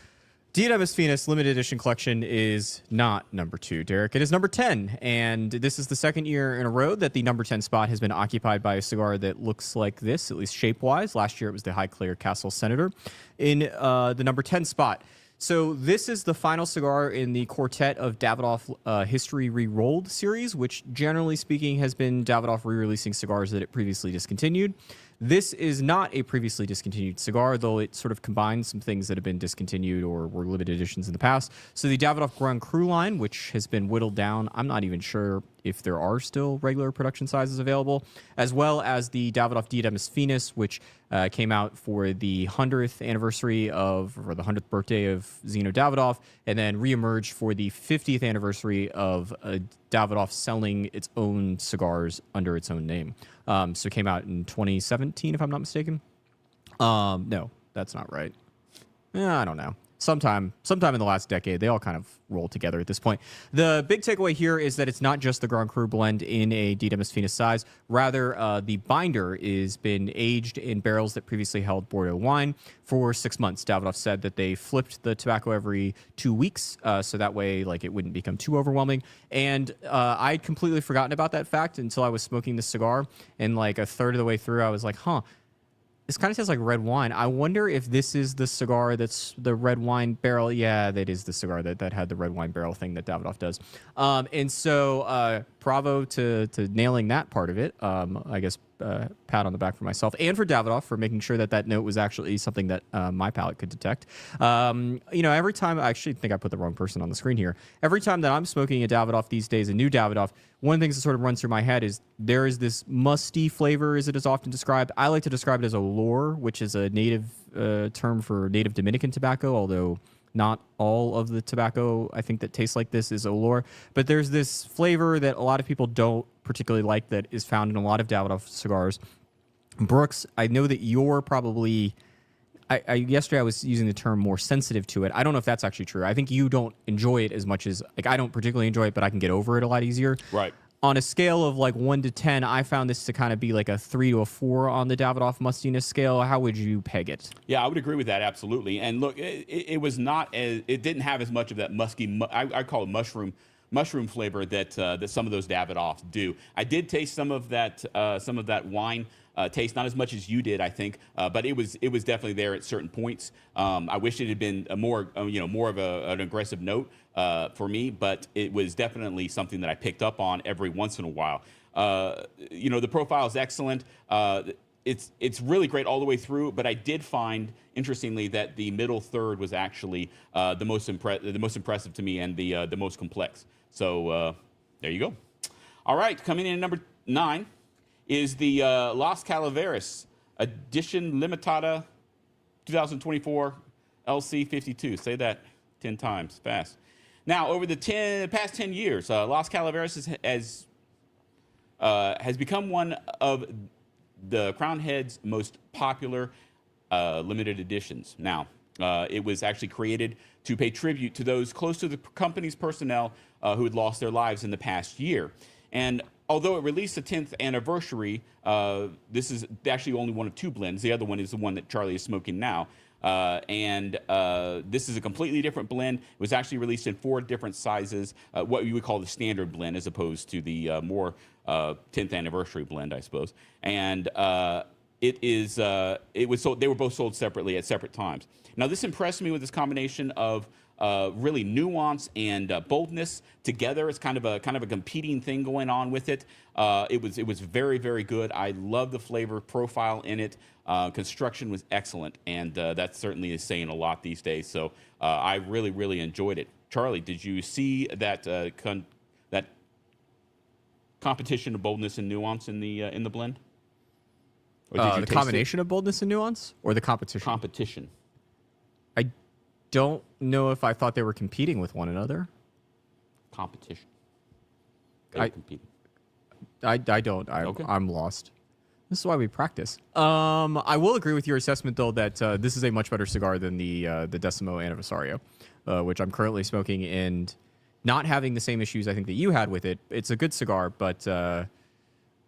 Diademus Finis limited edition collection is not number 2, Derek. It is number 10, and this is the second year in a row that the number 10 spot has been occupied by a cigar that looks like this, at least shape-wise. Last year it was the Highclere Castle Senator in the number 10 spot. So this is the final cigar in the quartet of Davidoff History Re-Rolled series, which generally speaking has been Davidoff re-releasing cigars that it previously discontinued. This is not a previously discontinued cigar, though it sort of combines some things that have been discontinued or were limited editions in the past. So the Davidoff Grand Cru line, which has been whittled down, I'm not even sure if there are still regular production sizes available, as well as the Davidoff Diademus Finis, which came out for the 100th anniversary of, or the 100th birthday of Zeno Davidoff, and then reemerged for the 50th anniversary of Davidoff selling its own cigars under its own name. So it came out in 2017, if I'm not mistaken. No, that's not right. I don't know. Sometime in the last decade, they all kind of roll together at this point. The big takeaway here is that it's not just the Grand Cru blend in a Diademus Finis size. Rather, the binder is been aged in barrels that previously held Bordeaux wine for 6 months. Davidoff said that they flipped the tobacco every 2 weeks, so that way, like, it wouldn't become too overwhelming. And I'd completely forgotten about that fact until I was smoking this cigar, and like a third of the way through, I was like, huh. This kind of tastes like red wine. I wonder if this is the cigar that's the red wine barrel. Yeah, that is the cigar that had the red wine barrel thing that Davidoff does. And so bravo to nailing that part of it. I guess pat on the back for myself and for Davidoff for making sure that note was actually something that my palate could detect. Every time, I actually think I put the wrong person on the screen here. Every time that I'm smoking a Davidoff these days, a new Davidoff, one of the things that sort of runs through my head is there is this musty flavor, as it is often described. I like to describe it as olor, which is a native term for native Dominican tobacco, although not all of the tobacco I think that tastes like this is olor. But there's this flavor that a lot of people don't particularly like that is found in a lot of Davidoff cigars. Brooks, I know that you're probably... yesterday I was using the term more sensitive to it. I don't know if that's actually true. I think you don't enjoy it as much as, like, I don't particularly enjoy it, but I can get over it a lot easier. Right. On a scale of like 1 to 10, I found this to kind of be like a 3 to a 4 on the Davidoff mustiness scale. How would you peg it? Yeah, I would agree with that, absolutely. And look, it was not as, it didn't have as much of that musky, I call it mushroom flavor that some of those Davidoffs do. I did taste some of that wine taste, not as much as you did, I think, but it was definitely there at certain points. I wish it had been a more of an aggressive note for me, but it was definitely something that I picked up on every once in a while. The profile is excellent. It's really great all the way through, but I did find, interestingly, that the middle third was actually the most impressive to me and the most complex. So there you go. All right, coming in at number 9 is the Las Calaveras Edition Limitada 2024 LC52. Say that 10 times fast. Now, over the past 10 years, Las Calaveras has become one of the Crown Head's most popular limited editions. Now, it was actually created to pay tribute to those close to the company's personnel who had lost their lives in the past year. And although it released the 10th anniversary, this is actually only one of 2 blends. The other one is the one that Charlie is smoking now. This is a completely different blend. It was actually released in 4 different sizes, what you would call the standard blend, as opposed to the more 10th anniversary blend, I suppose. And it was sold. They were both sold separately at separate times. Now, this impressed me with this combination of really nuance and boldness together. It's kind of a competing thing going on with it. It was very, very good. I love the flavor profile in it. Construction was excellent, and that certainly is saying a lot these days. So I really, really enjoyed it. Charlie, did you see that that competition of boldness and nuance in the blend? Or did you the combination of boldness and nuance, or the competition? Competition. I don't know if I thought they were competing with one another. Competition. They were competing. I don't. Okay. I'm lost. This is why we practice. I will agree with your assessment, though, that this is a much better cigar than the Decimo Anniversario, which I'm currently smoking, and not having the same issues I think that you had with it. It's a good cigar, but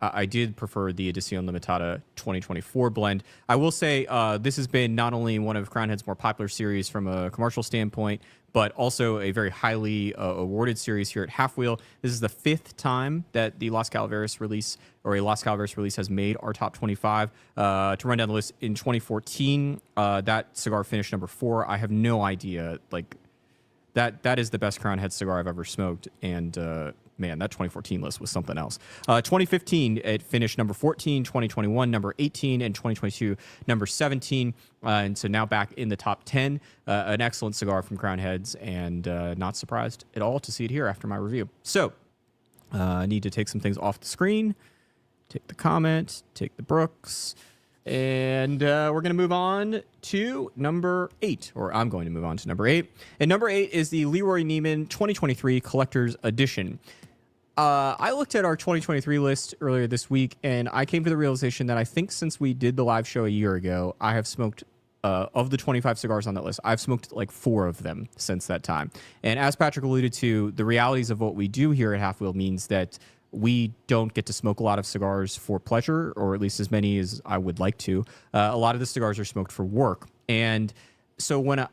I did prefer the Edición Limitada 2024 blend. I will say this has been not only one of Crown Head's more popular series from a commercial standpoint, but also a very highly awarded series here at Halfwheel. This is the 5th time that the Las Calaveras release or a Las Calaveras release has made our top 25. To run down the list, in 2014, that cigar finished number 4. I have no idea. Like that is the best Crown Head cigar I've ever smoked, and man, that 2014 list was something else. 2015, it finished number 14, 2021, number 18, and 2022, number 17. And so now back in the top 10. An excellent cigar from Crown Heads, and not surprised at all to see it here after my review. So I need to take some things off the screen, take the comment, take the Brooks, and we're going to move on to number 8, or I'm going to move on to number 8. And number 8 is the Leroy Neiman 2023 Collector's Edition. I looked at our 2023 list earlier this week, and I came to the realization that I think since we did the live show a year ago, I have smoked, of the 25 cigars on that list, I've smoked like 4 of them since that time. And as Patrick alluded to, the realities of what we do here at Halfwheel means that we don't get to smoke a lot of cigars for pleasure, or at least as many as I would like to. A lot of the cigars are smoked for work. And so when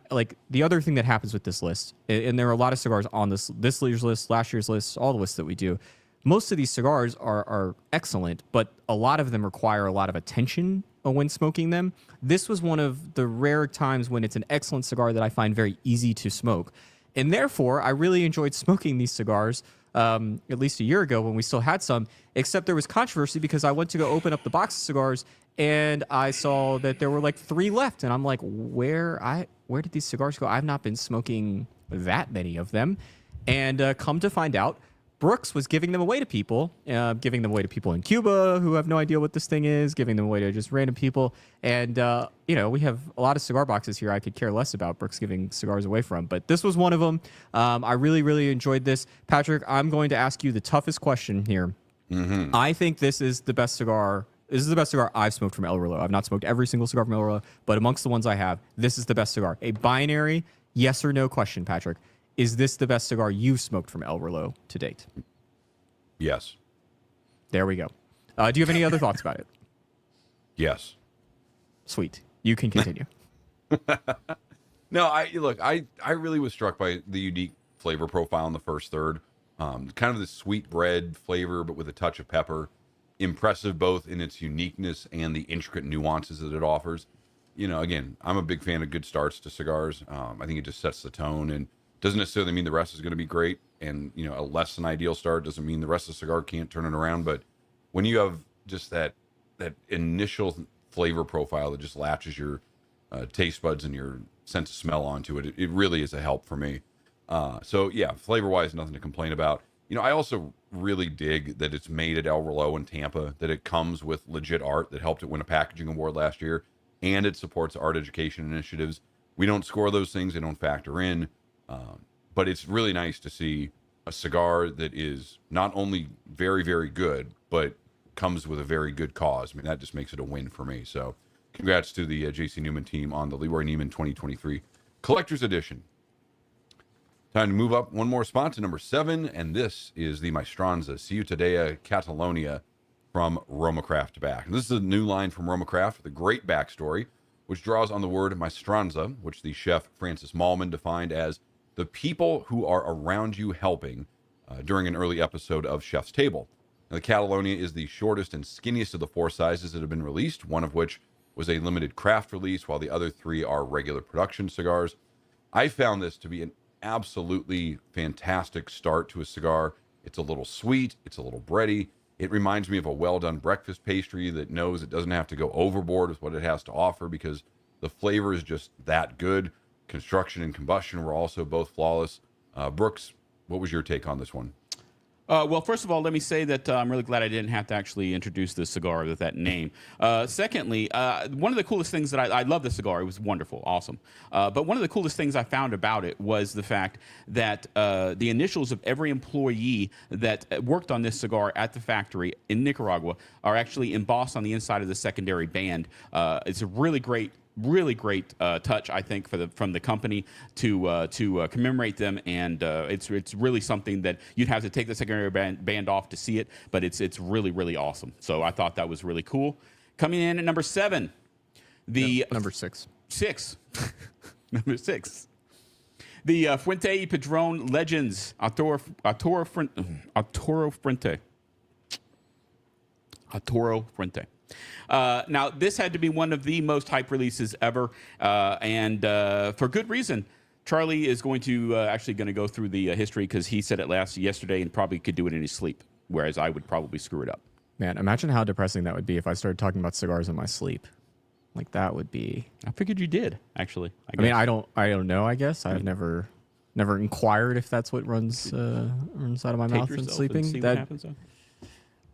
the other thing that happens with this list, and there are a lot of cigars on this year's list, last year's list, all the lists that we do, most of these cigars are excellent, but a lot of them require a lot of attention when smoking them. This was one of the rare times when it's an excellent cigar that I find very easy to smoke. And therefore, I really enjoyed smoking these cigars at least a year ago when we still had some, except there was controversy because I went to go open up the box of cigars and I saw that there were like 3 left. And I'm like, where did these cigars go? I've not been smoking that many of them. And come to find out, Brooks was giving them away to people, in Cuba who have no idea what this thing is, giving them away to just random people. And, we have a lot of cigar boxes here I could care less about Brooks giving cigars away from. But this was one of them. I really, really enjoyed this. Patrick, I'm going to ask you the toughest question here. Mm-hmm. I think this is the best cigar. This is the best cigar I've smoked from El Reloj. I've not smoked every single cigar from El Reloj, but amongst the ones I have, this is the best cigar. A binary yes or no question, Patrick. Is this the best cigar you've smoked from El Reloj to date? Yes. There we go. Do you have any other thoughts about it? Yes. Sweet. You can continue. No, I really was struck by the unique flavor profile in the first third. Kind of the sweet bread flavor, but with a touch of pepper. Impressive both in its uniqueness and the intricate nuances that it offers. Again, I'm a big fan of good starts to cigars. I think it just sets the tone and doesn't necessarily mean the rest is going to be great. And, a less than ideal start doesn't mean the rest of the cigar can't turn it around. But when you have just that initial flavor profile that just latches your taste buds and your sense of smell onto it, it really is a help for me. So, yeah, flavor-wise, nothing to complain about. I also really dig that it's made at El Reloj in Tampa, that it comes with legit art that helped it win a packaging award last year, and it supports art education initiatives. We don't score those things. They don't factor in. But it's really nice to see a cigar that is not only very, very good, but comes with a very good cause. I mean, that just makes it a win for me. So congrats to the J.C. Newman team on the Leroy Neiman 2023 Collector's Edition. Time to move up one more spot to number 7, and this is the Maestranza Ciutadella Catalonia from Romacraft Back. And this is a new line from Romacraft with a great backstory, which draws on the word Maestranza, which the chef Francis Mallman defined as the people who are around you helping during an early episode of Chef's Table. Now, the Catalonia is the shortest and skinniest of the 4 sizes that have been released, one of which was a limited craft release, while the other 3 are regular production cigars. I found this to be an absolutely fantastic start to a cigar. It's a little sweet, it's a little bready. It reminds me of a well-done breakfast pastry that knows it doesn't have to go overboard with what it has to offer because the flavor is just that good. Construction and combustion were also both flawless. Brooks, what was your take on this one? Well, first of all, let me say that I'm really glad I didn't have to actually introduce the cigar with that name. Secondly, one of the coolest things that I love the cigar. It was wonderful, awesome. But one of the coolest things I found about it was the fact that the initials of every employee that worked on this cigar at the factory in Nicaragua are actually embossed on the inside of the secondary band. It's a really great really great touch, I think, from the company to commemorate them, and it's really something that you'd have to take the secondary band off to see it, but it's really, really awesome. So I thought that was really cool. Coming in at number 7, number 6. Number 6. The Fuente y Padron Legends Arturo Fuente. Now, this had to be one of the most hype releases ever, and for good reason. Charlie is going to actually go through the history because he said it yesterday and probably could do it in his sleep, whereas I would probably screw it up. Man, imagine how depressing that would be if I started talking about cigars in my sleep. Like, that would be. I figured you did, actually. I mean, I don't know. I guess I've never inquired if that's what runs out of my mouth when sleeping. That happens,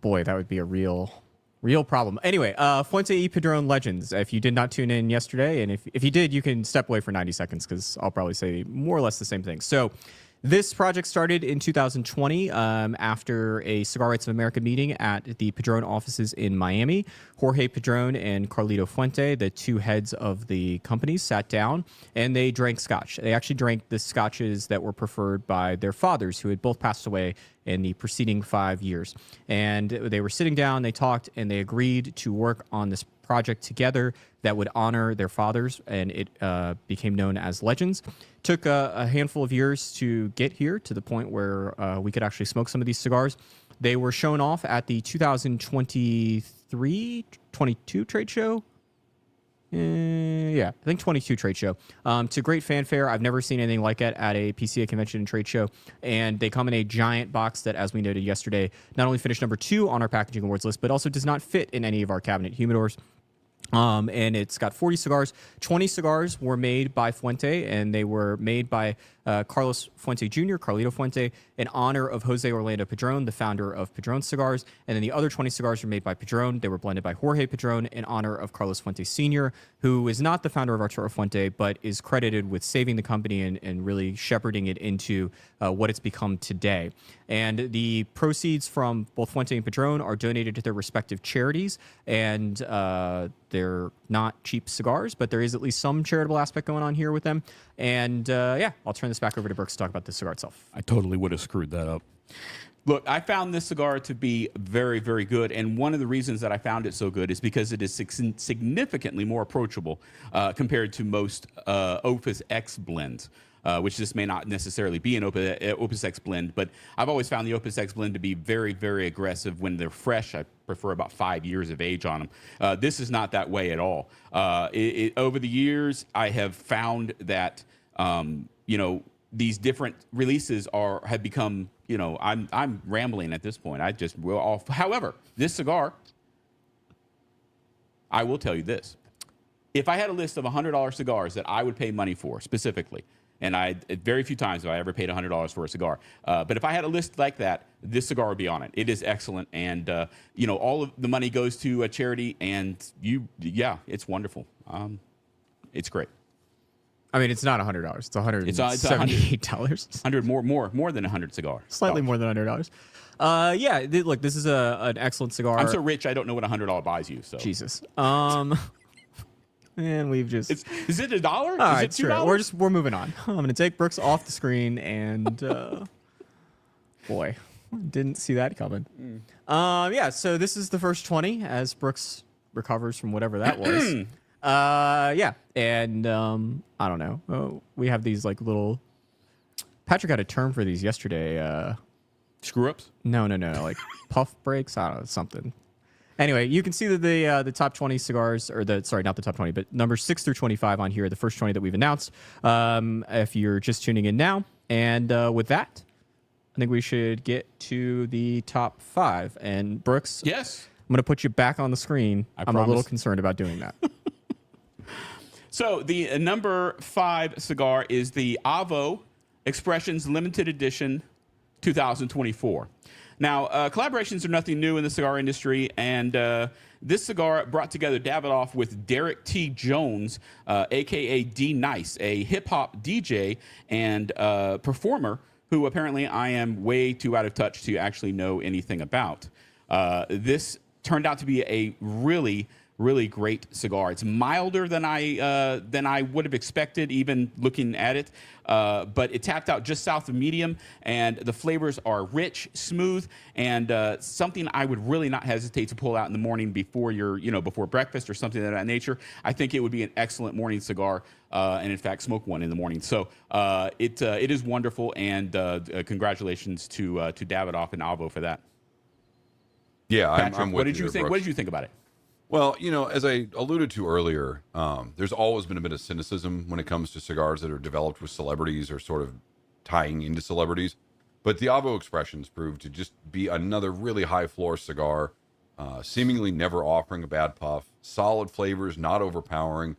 boy, that would be a real problem. Anyway, Fuente y Padron Legends. If you did not tune in yesterday, and if you did, you can step away for 90 seconds because I'll probably say more or less the same thing. So this project started in 2020 after a Cigar Rights of America meeting at the Padron offices in Miami. Jorge Padron and Carlito Fuente, the two heads of the companies, sat down and they drank scotch. They actually drank the scotches that were preferred by their fathers, who had both passed away in the preceding 5 years. And they were sitting down, they talked, and they agreed to work on this project together that would honor their fathers, and it became known as Legends. Took a handful of years to get here to the point where we could actually smoke some of these cigars. They were shown off at the 2023-22 trade show. I think 22 trade show. To great fanfare. I've never seen anything like it at a PCA convention and trade show. And they come in a giant box that, as we noted yesterday, not only finished number 2 on our packaging awards list, but also does not fit in any of our cabinet humidors. And it's got 40 cigars. 20 cigars were made by Fuente, and they were made by Carlos Fuente Jr., Carlito Fuente, in honor of Jose Orlando Padron, the founder of Padron Cigars. And then the other 20 cigars were made by Padron. They were blended by Jorge Padron in honor of Carlos Fuente Sr., who is not the founder of Arturo Fuente, but is credited with saving the company and really shepherding it into what it's become today. And the proceeds from both Fuente and Padron are donated to their respective charities. And they're not cheap cigars, but there is at least some charitable aspect going on here with them. And I'll turn this back over to Brooks to talk about the cigar itself. I totally would have screwed that up. Look, I found this cigar to be very, very good. And one of the reasons that I found it so good is because it is significantly more approachable compared to most Opus X blends. Which this may not necessarily be an Opus X blend, but I've always found the Opus X blend to be very, very aggressive when they're fresh. I prefer about 5 years of age on them. This is not that way at all. Over the years, I have found that these different releases have become. I'm rambling at this point. I just will off. However, this cigar, I will tell you this: if I had a list of $100 cigars that I would pay money for specifically. And very few times have I ever paid $100 for a cigar. But if I had a list like that, this cigar would be on it. It is excellent. And, all of the money goes to a charity. And, it's wonderful. It's great. I mean, it's not $100. It's $178. 100 more than 100 cigars. Slightly more than $100. Look, this is an excellent cigar. I'm so rich, I don't know what $100 buys you. So Jesus. And we've just. Is it $1? All right, is it $2? We're moving on. I'm going to take Brooks off the screen, and boy, didn't see that coming. So this is the first 20 as Brooks recovers from whatever that was. And I don't know. We have these like little. Patrick had a term for these yesterday. Screw ups? No, like puff breaks. I don't know, something. Anyway, you can see that the top 20 cigars, not the top 20, but numbers 6 through 25 on here, the first 20 that we've announced. If you're just tuning in now, and with that, I think we should get to the top 5. And Brooks, yes, I'm going to put you back on the screen. I'm a little concerned about doing that. So the number 5 cigar is the Avo Expressions Limited Edition 2024. Now, collaborations are nothing new in the cigar industry, and this cigar brought together Davidoff with Derek T. Jones, a.k.a. D. Nice, a hip-hop DJ and performer who apparently I am way too out of touch to actually know anything about. This turned out to be a really really great cigar. It's milder than I would have expected, even looking at it. But it tapped out just south of medium, and the flavors are rich, smooth, and something I would really not hesitate to pull out in the morning before before breakfast or something of that nature. I think it would be an excellent morning cigar, and in fact, smoke one in the morning. So it is wonderful, and congratulations to Davidoff and Alvo for that. Yeah, Patrick, I'm with what did you you there, think? What Brooks. did you think about it? Well, as I alluded to earlier, there's always been a bit of cynicism when it comes to cigars that are developed with celebrities or sort of tying into celebrities. But the Avo Expressions proved to just be another really high floor cigar, seemingly never offering a bad puff, solid flavors, not overpowering.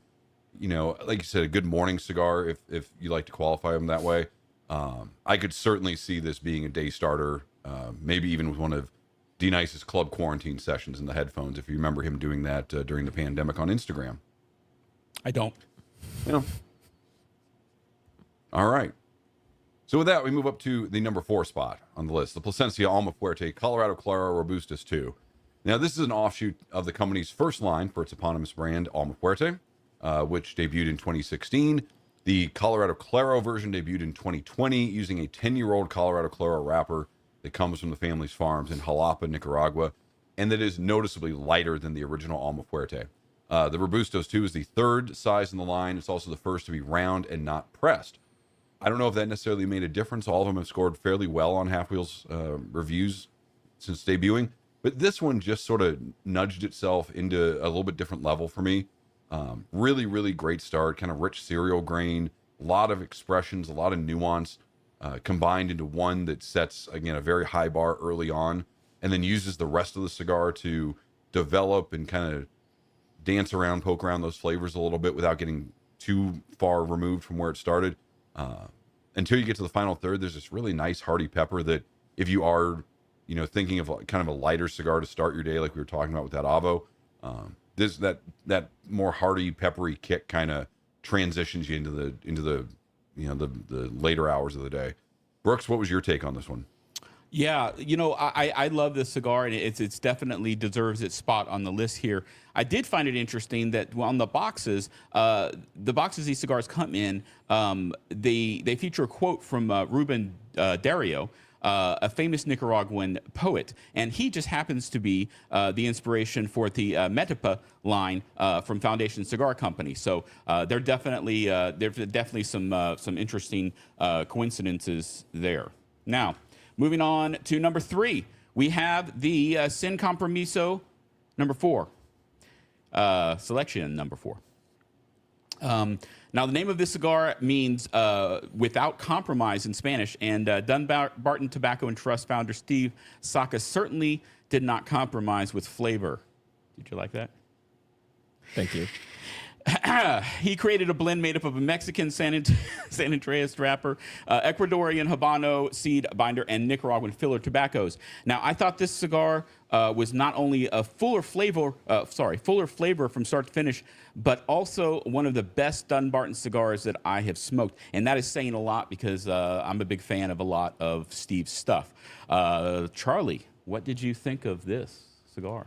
Like you said, a good morning cigar, if you like to qualify them that way. I could certainly see this being a day starter, maybe even with one of D-Nice's club quarantine sessions in the headphones, if you remember him doing that during the pandemic on Instagram. I don't. All right. So with that, we move up to the number 4 spot on the list, the Plasencia Alma Fuerte Colorado Claro Robustus 2. Now, this is an offshoot of the company's first line for its eponymous brand, Alma Fuerte, which debuted in 2016. The Colorado Claro version debuted in 2020 using a 10-year-old Colorado Claro wrapper that comes from the family's farms in Jalapa, Nicaragua, and that is noticeably lighter than the original Alma Fuerte. The Robustos 2 is the third size in the line. It's also the first to be round and not pressed. I don't know if that necessarily made a difference. All of them have scored fairly well on Half-Wheel's reviews since debuting, but this one just sort of nudged itself into a little bit different level for me. Really, really great start, kind of rich cereal grain, a lot of expressions, a lot of nuance. Combined into one that sets, again, a very high bar early on, and then uses the rest of the cigar to develop and kind of dance around, poke around those flavors a little bit without getting too far removed from where it started. Until you get to the final third, there's this really nice hearty pepper that if you are, thinking of kind of a lighter cigar to start your day, like we were talking about with that Avo, that more hearty, peppery kick kind of transitions you into the the later hours of the day. Brooks, what was your take on this one? Yeah, I love this cigar, and it's definitely deserves its spot on the list here. I did find it interesting that on the boxes these cigars come in, they feature a quote from Ruben Dario, a famous Nicaraguan poet, and he just happens to be the inspiration for the Metapa line from Foundation Cigar Company. So there's definitely some interesting coincidences there. Now, moving on to number 3, we have the Sin Compromiso number 4, selection number 4. Now, the name of this cigar means without compromise in Spanish, and Dunbarton Tobacco and Trust founder Steve Saka certainly did not compromise with flavor. Did you like that? Thank you. He created a blend made up of a Mexican San Andreas wrapper, Ecuadorian Habano seed binder, and Nicaraguan filler tobaccos. Now, I thought this cigar was not only a fuller flavor from start to finish, but also one of the best Dunbarton cigars that I have smoked. And that is saying a lot because I'm a big fan of a lot of Steve's stuff. Charlie, what did you think of this cigar?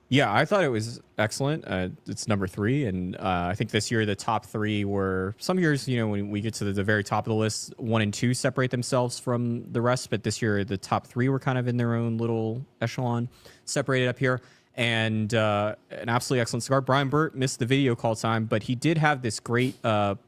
Yeah, I thought it was excellent. It's number 3, and I think this year the top 3 were, some years, when we get to the very top of the list, 1 and 2 separate themselves from the rest, but this year the top 3 were kind of in their own little echelon, separated up here. And an absolutely excellent cigar. Brian Burt missed the video call time, but he did have this great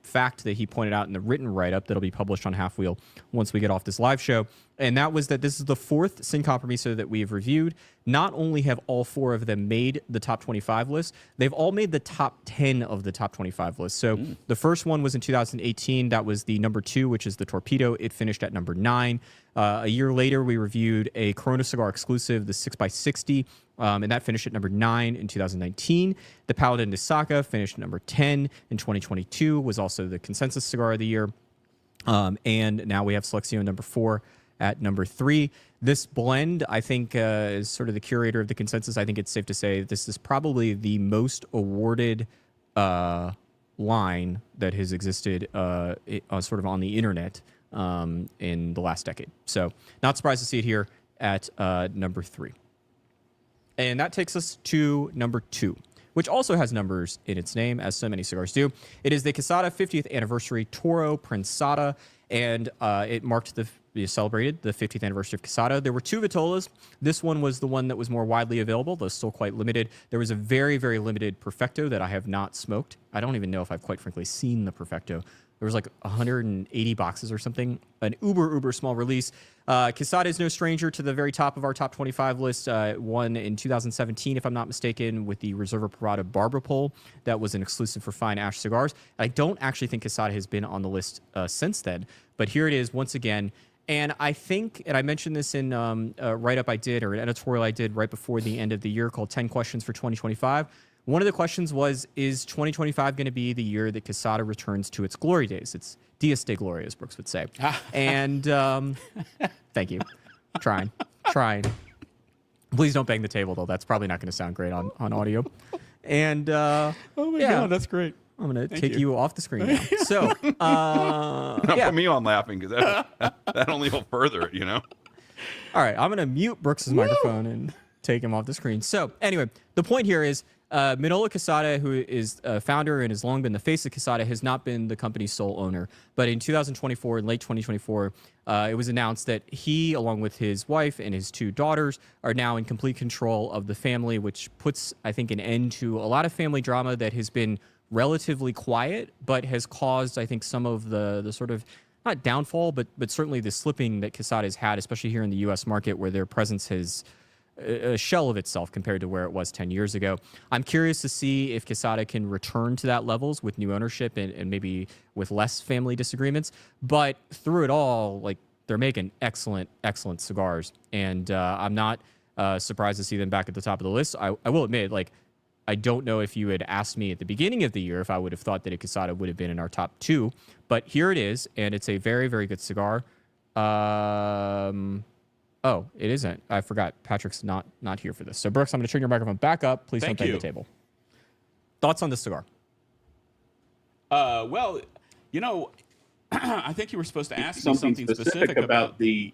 fact that he pointed out in the written write-up that'll be published on Half-Wheel once we get off this live show. And that was that this is the 4th Sin Compromiso that we have reviewed. Not only have all 4 of them made the top 25 list, they've all made the top 10 of the top 25 list. So the first one was in 2018. That was the number 2, which is the Torpedo. It finished at number 9. A year later, we reviewed a Corona Cigar exclusive, the 6x60, and that finished at number 9 in 2019. The Paladin de Saka finished at number 10 in 2022, was also the consensus cigar of the year. And now we have Selección number 4 at number 3. This blend, I think, is sort of the curator of the consensus. I think it's safe to say this is probably the most awarded line that has existed sort of on the internet in the last decade. So not surprised to see it here at number 3. And that takes us to number 2, which also has numbers in its name, as so many cigars do. It is the Quesada 50th Anniversary Toro Prensada, and it marked celebrated the 50th anniversary of Quesada. There were 2 Vitolas. This one was the one that was more widely available, though still quite limited. There was a very, very limited Perfecto that I have not smoked. I don't even know if I've quite frankly seen the Perfecto. There was like 180 boxes or something. An uber small release. Quesada is no stranger to the very top of our top 25 list. Won in 2017, if I'm not mistaken, with the Reserva Parada Barber Pole. That was an exclusive for Fine Ash Cigars. I don't actually think Quesada has been on the list since then, but here it is once again. And I think, and I mentioned this in a write-up I did, or an editorial I did right before the end of the year called 10 Questions for 2025. One of the questions was, is 2025 going to be the year that Quesada returns to its glory days? It's Dias de Gloria, as Brooks would say. And thank you. Trying. Please don't bang the table, though. That's probably not going to sound great on audio. And Oh my God, that's great. I'm going to take you off the screen now. So, Put me on laughing because that only will further it, All right, I'm going to mute Brooks's microphone and take him off the screen. So, anyway, the point here is Manolo Quesada, who is a founder and has long been the face of Quesada, has not been the company's sole owner. But in 2024, in late 2024, it was announced that he, along with his wife and his 2 daughters, are now in complete control of the family, which puts, I think, an end to a lot of family drama that has been relatively quiet, but has caused, I think, some of the sort of, not downfall, but certainly the slipping that Quesada has had, especially here in the U.S. market, where their presence has a shell of itself compared to where it was 10 years ago. I'm curious to see if Quesada can return to that levels with new ownership and maybe with less family disagreements. But through it all, like, they're making excellent cigars. And I'm not surprised to see them back at the top of the list. I will admit, like, I don't know if you had asked me at the beginning of the year if I would have thought that a Quesada would have been in our top 2, but here it is, and it's a very, very good cigar. Oh, it isn't. I forgot. Patrick's not here for this. So, Brooks, I'm going to turn your microphone back up. Please don't bang the table. Thoughts on this cigar? Well, I think you were supposed to ask me something specific about the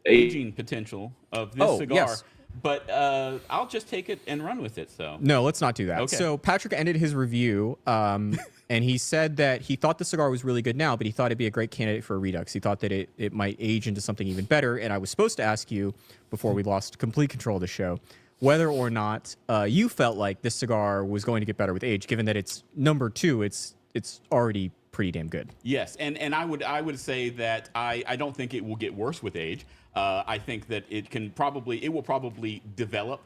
aging potential of this cigar. Yes. But I'll just take it and run with it. So no, let's not do that. Okay. So Patrick ended his review, and he said that he thought the cigar was really good now, but he thought it'd be a great candidate for a Redux. He thought that it might age into something even better. And I was supposed to ask you, before we lost complete control of the show, whether or not you felt like this cigar was going to get better with age, given that it's number 2. It's already pretty damn good. Yes, and I would say that I don't think it will get worse with age. I think that it will probably develop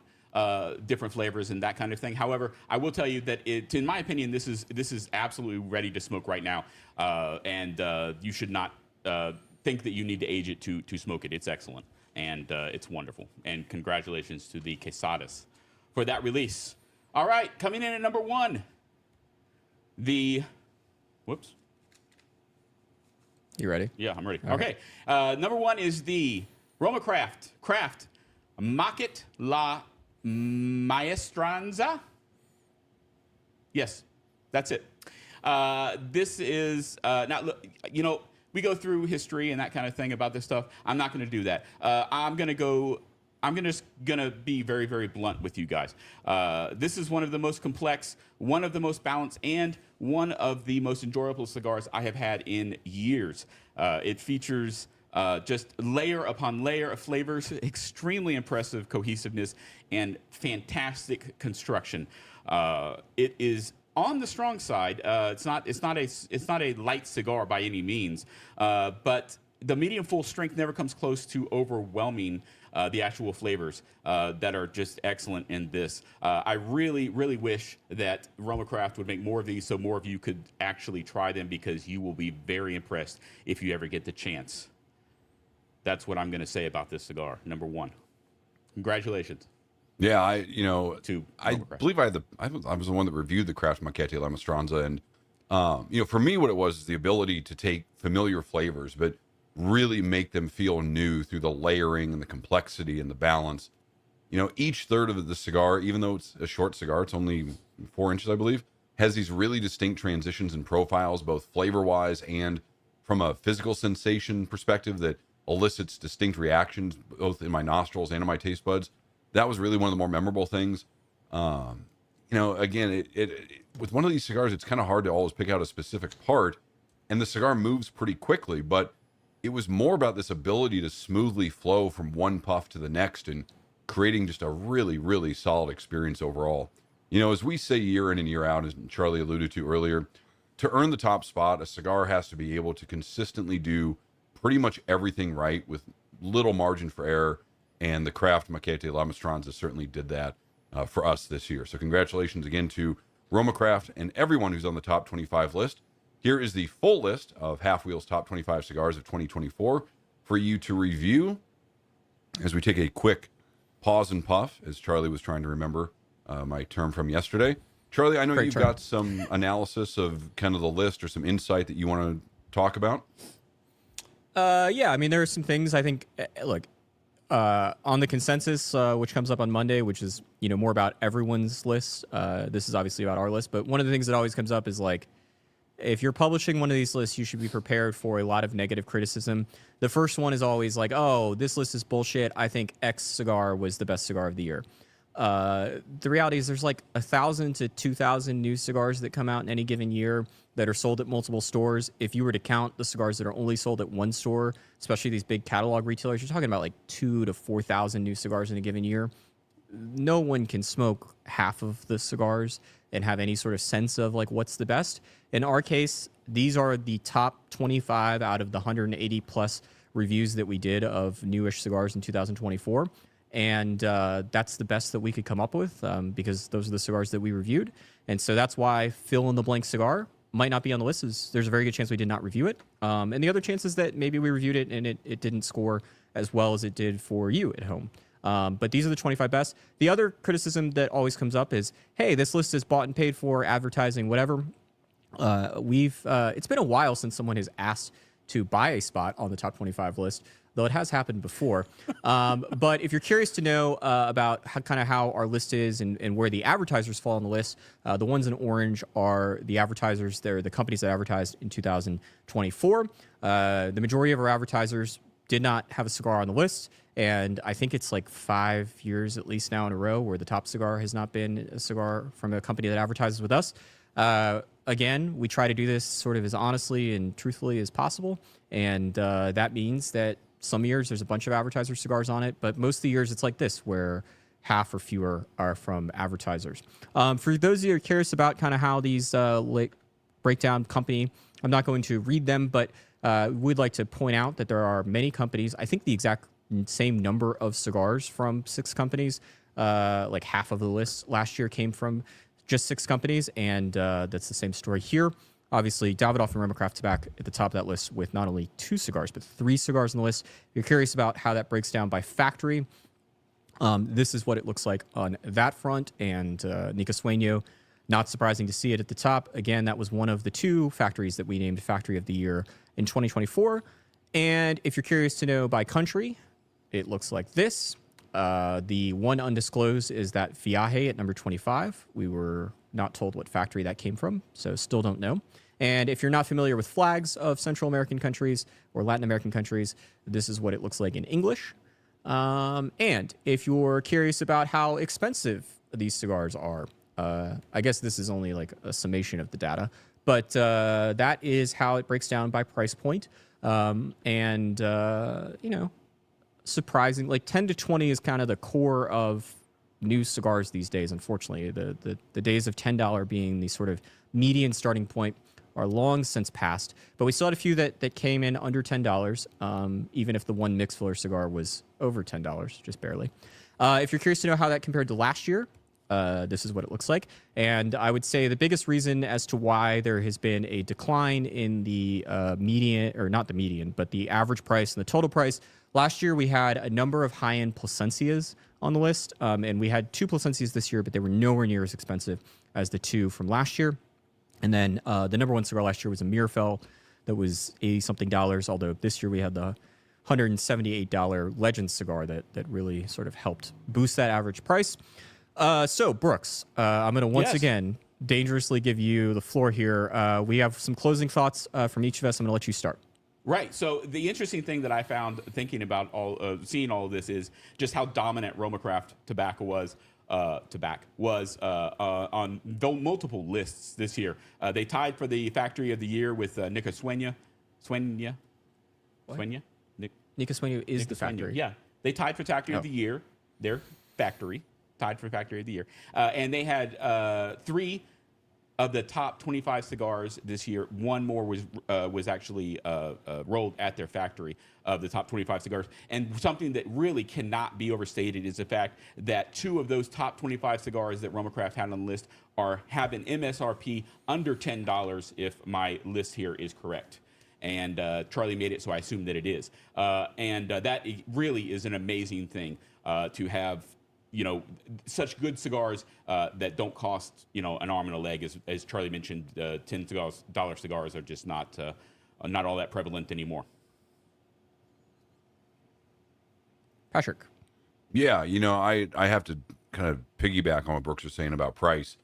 different flavors and that kind of thing. However, I will tell you that in my opinion, this is absolutely ready to smoke right now, and you should not think that you need to age it to smoke it. It's excellent and it's wonderful. And congratulations to the Quesadas for that release. All right, coming in at number 1, whoops. You ready? Yeah, I'm ready. Okay. Number 1 is the Roma Craft Maquet La Maestranza. Yes, that's it. This is now. Look, we go through history and that kind of thing about this stuff. I'm not going to do that. I'm just gonna be very, very blunt with you guys. This is one of the most complex, one of the most balanced, and one of the most enjoyable cigars I have had in years. It features just layer upon layer of flavors, extremely impressive cohesiveness, and fantastic construction. It is on the strong side. It's not a light cigar by any means, but the medium full strength never comes close to overwhelming the actual flavors that are just excellent in this. I really, really wish that Roma Craft would make more of these so more of you could actually try them, because you will be very impressed if you ever get the chance. That's what I'm going to say about this cigar, number 1. Congratulations. Yeah, I believe I was the one that reviewed the Craft Maquette La Maestranza, and for me, what it was is the ability to take familiar flavors, but really make them feel new through the layering and the complexity and the balance. Each third of the cigar, even though it's a short cigar, it's only 4 inches, I believe, has these really distinct transitions and profiles, both flavor-wise and from a physical sensation perspective, that elicits distinct reactions both in my nostrils and in my taste buds. That was really one of the more memorable things. Again, with one of these cigars, it's kind of hard to always pick out a specific part, and the cigar moves pretty quickly, but it was more about this ability to smoothly flow from one puff to the next and creating just a really, really solid experience overall. As we say year in and year out, as Charlie alluded to earlier, to earn the top spot, a cigar has to be able to consistently do pretty much everything right with little margin for error, and the craft Maquete La Mastranza certainly did that for us this year. So congratulations again to RomaCraft and everyone who's on the top 25 list. Here is the full list of Half Wheel's top 25 cigars of 2024 for you to review as we take a quick pause and puff, as Charlie was trying to remember my term from yesterday. Charlie, I know you've got some analysis of kind of the list or some insight that you want to talk about. Yeah, I mean, there are some things I think, look, on the consensus, which comes up on Monday, which is, more about everyone's list. This is obviously about our list, but one of the things that always comes up is like, if you're publishing one of these lists, you should be prepared for a lot of negative criticism. The first one is always like, oh, this list is bullshit. I think X cigar was the best cigar of the year. The reality is there's like 1,000 to 2,000 new cigars that come out in any given year that are sold at multiple stores. If you were to count the cigars that are only sold at one store, especially these big catalog retailers, you're talking about like 2,000 to 4,000 new cigars in a given year. No one can smoke half of the cigars and have any sort of sense of like what's the best. In our case, these are the top 25 out of the 180 plus reviews that we did of newish cigars in 2024. And that's the best that we could come up with because those are the cigars that we reviewed. And so that's why fill in the blank cigar might not be on the list. There's a very good chance we did not review it. And the other chance is that maybe we reviewed it and it didn't score as well as it did for you at home. But these are the 25 best. The other criticism that always comes up is, hey, this list is bought and paid for, advertising, whatever. It's been a while since someone has asked to buy a spot on the top 25 list, though it has happened before. But if you're curious to know about how our list is and where the advertisers fall on the list, the ones in orange are the advertisers. They're the companies that advertised in 2024. The majority of our advertisers did not have a cigar on the list. And I think it's like 5 years at least now in a row where the top cigar has not been a cigar from a company that advertises with us. Again, we try to do this sort of as honestly and truthfully as possible. And that means that some years there's a bunch of advertiser cigars on it, but most of the years it's like this, where half or fewer are from advertisers. For those of you who are curious about kind of how these breakdown company, I'm not going to read them, but we'd like to point out that there are many companies, I think the exact same number of cigars from 6 companies, like half of the list last year came from just 6 companies, and that's the same story here. Obviously, Davidoff and RomaCraft back at the top of that list with not only 2 cigars, but 3 cigars on the list. If you're curious about how that breaks down by factory, this is what it looks like on that front. And Nica Sueño, not surprising to see it at the top. Again, that was one of the 2 factories that we named Factory of the Year in 2024. And if you're curious to know by country, it looks like this. The one undisclosed is that Viaje at number 25. We were not told what factory that came from, so still don't know. And if you're not familiar with flags of Central American countries or Latin American countries, this is what it looks like in English. And if you're curious about how expensive these cigars are, I guess this is only like a summation of the data, but that is how it breaks down by price point. Surprising, like 10 to 20 is kind of the core of new cigars these days. Unfortunately, the days of $10 being the sort of median starting point are long since past. But we still had a few that came in under $10, even if the one mix filler cigar was over $10, just barely. If you're curious to know how that compared to last year, this is what it looks like. And I would say the biggest reason as to why there has been a decline in the median, or not the median, but the average price and the total price. Last year, we had a number of high-end Plasencias on the list, and we had 2 Plasencias this year, but they were nowhere near as expensive as the 2 from last year. And then the number 1 cigar last year was a Mirafel that was $80-something, although this year we had the $178 Legend cigar that really sort of helped boost that average price. So, Brooks, I'm going to once again dangerously give you the floor here. We have some closing thoughts from each of us. I'm going to let you start. Right. So the interesting thing that I found thinking about seeing all of this is just how dominant RomaCraft tobacco was tobacco was on multiple lists this year. They tied for the Factory of the Year with Nika Sueña. Sueña? Sueña? Nika Sueña is the factory. Yeah. They tied for Factory of the Year. Their factory tied for Factory of the Year. And they had 3 of the top 25 cigars this year. One more was actually rolled at their factory of the top 25 cigars. And something that really cannot be overstated is the fact that 2 of those top 25 cigars that Roma Craft had on the list have an MSRP under $10 if my list here is correct. And Charlie made it, so I assume that it is. And that really is an amazing thing to have, such good cigars that don't cost, an arm and a leg. As Charlie mentioned, $10 cigars are just not all that prevalent anymore. Patrick. Yeah, I have to kind of piggyback on what Brooks was saying about price.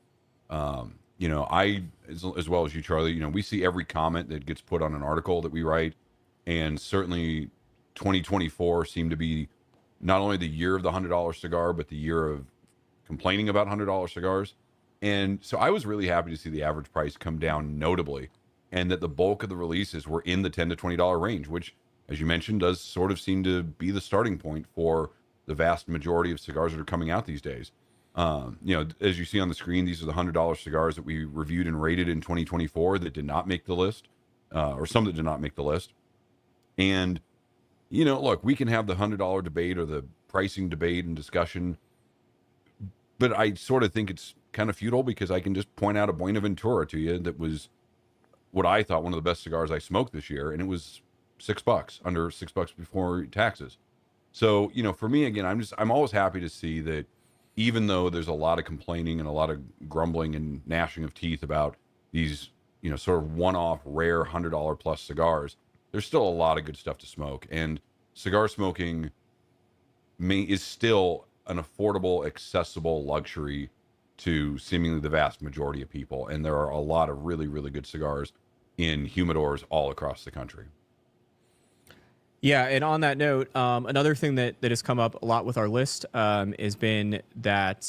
I, as well as you, Charlie, we see every comment that gets put on an article that we write. And certainly 2024 seemed to be not only the year of the $100 cigar, but the year of complaining about $100 cigars. And so I was really happy to see the average price come down notably, and that the bulk of the releases were in the $10 to $20 range, which, as you mentioned, does sort of seem to be the starting point for the vast majority of cigars that are coming out these days. As you see on the screen, these are the $100 cigars that we reviewed and rated in 2024 that did not make the list, or some that did not make the list. And, look, we can have the $100 debate or the pricing debate and discussion, but I sort of think it's kind of futile because I can just point out a Buenaventura to you that was what I thought one of the best cigars I smoked this year, and it was $6, under $6 before taxes. So, for me, again, I'm always happy to see that even though there's a lot of complaining and a lot of grumbling and gnashing of teeth about these, sort of one-off rare $100 plus cigars, there's still a lot of good stuff to smoke. And cigar smoking is still an affordable, accessible luxury to seemingly the vast majority of people. And there are a lot of really, really good cigars in humidors all across the country. Yeah, and on that note, another thing that has come up a lot with our list has been that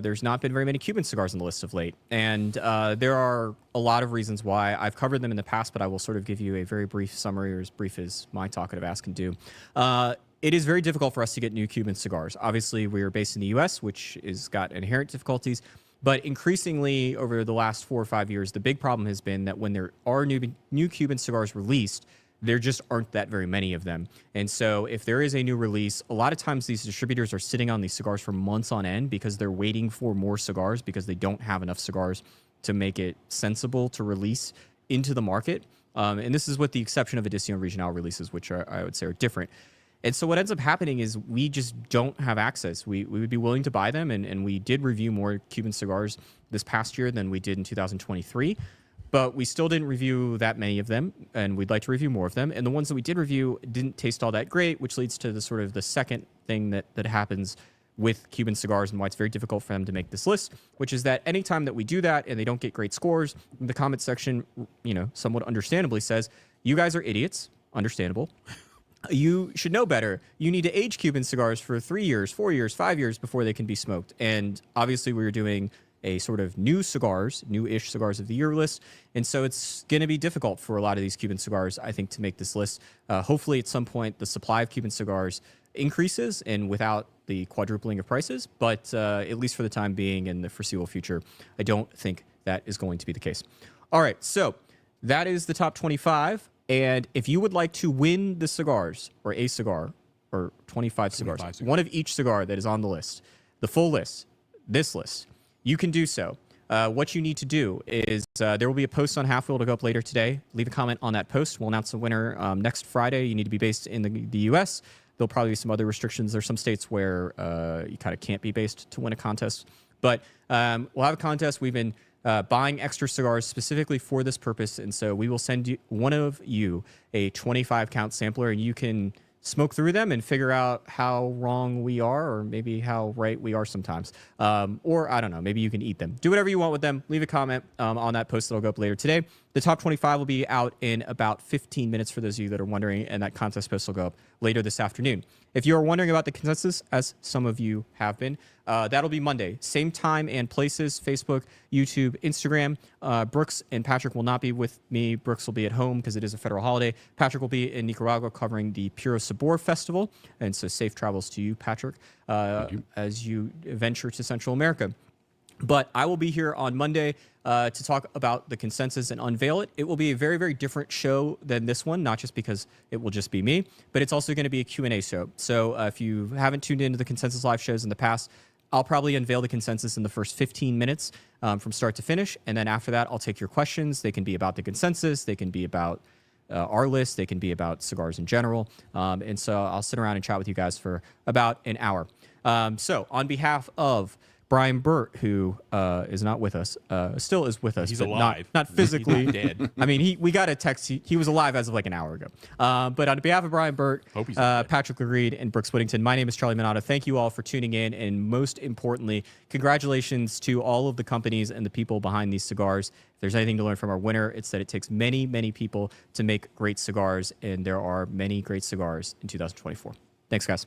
there's not been very many Cuban cigars on the list of late. And there are a lot of reasons why. I've covered them in the past, but I will sort of give you a very brief summary, or as brief as my talkative ass can do. It is very difficult for us to get new Cuban cigars. Obviously, we are based in the U.S., which has got inherent difficulties. But increasingly, over the last 4 or 5 years, the big problem has been that when there are new Cuban cigars released, there just aren't that very many of them. And so if there is a new release, a lot of times these distributors are sitting on these cigars for months on end because they're waiting for more cigars because they don't have enough cigars to make it sensible to release into the market. And this is with the exception of Edición Regional releases, which I would say are different. And so what ends up happening is we just don't have access. We would be willing to buy them, and we did review more Cuban cigars this past year than we did in 2023. But we still didn't review that many of them, and we'd like to review more of them. And the ones that we did review didn't taste all that great, which leads to the sort of the second thing that happens with Cuban cigars and why it's very difficult for them to make this list, which is that anytime that we do that and they don't get great scores, the comment section, somewhat understandably says, you guys are idiots, understandable. You should know better. You need to age Cuban cigars for 3 years, 4 years, 5 years before they can be smoked. And obviously we were doing a sort of new-ish cigars of the year list. And so it's going to be difficult for a lot of these Cuban cigars, I think, to make this list. Hopefully at some point the supply of Cuban cigars increases and without the quadrupling of prices. But at least for the time being in the foreseeable future, I don't think that is going to be the case. All right, so that is the top 25. And if you would like to win the cigars, or a cigar, or 25 cigars, one of each cigar that is on the list, the full list, this list, you can do so. What you need to do is there will be a post on Halfwheel to go up later today. Leave a comment on that post. We'll announce the winner next Friday. You need to be based in the U.S. There'll probably be some other restrictions. There's some states where you kind of can't be based to win a contest. But we'll have a contest. We've been buying extra cigars specifically for this purpose. And so we will send one of you a 25-count sampler, and you can smoke through them and figure out how wrong we are, or maybe how right we are sometimes. Or I don't know, maybe you can eat them. Do whatever you want with them. Leave a comment on that post that'll go up later today. The top 25 will be out in about 15 minutes for those of you that are wondering, and that contest post will go up later this afternoon. If you are wondering about the consensus, as some of you have been, that'll be Monday. Same time and places, Facebook, YouTube, Instagram. Brooks and Patrick will not be with me. Brooks will be at home because it is a federal holiday. Patrick will be in Nicaragua covering the Puro Sabor Festival. And so safe travels to you, Patrick, as you venture to Central America. But I will be here on Monday to talk about the consensus and unveil it. It will be a very, very different show than this one, not just because it will just be me, but it's also going to be a Q&A show. So if you haven't tuned into the consensus live shows in the past, I'll probably unveil the consensus in the first 15 minutes from start to finish. And then after that, I'll take your questions. They can be about the consensus. They can be about our list. They can be about cigars in general. And so I'll sit around and chat with you guys for about an hour. So on behalf of Brian Burt, who is not with us, still is with us. He's but alive. Not physically. He's not dead. I mean, we got a text. He was alive as of like an hour ago. But on behalf of Brian Burt, Hope he's not dead. Patrick Lagreid, and Brooks Whittington, my name is Charlie Minato. Thank you all for tuning in. And most importantly, congratulations to all of the companies and the people behind these cigars. If there's anything to learn from our winner, it's that it takes many, many people to make great cigars. And there are many great cigars in 2024. Thanks, guys.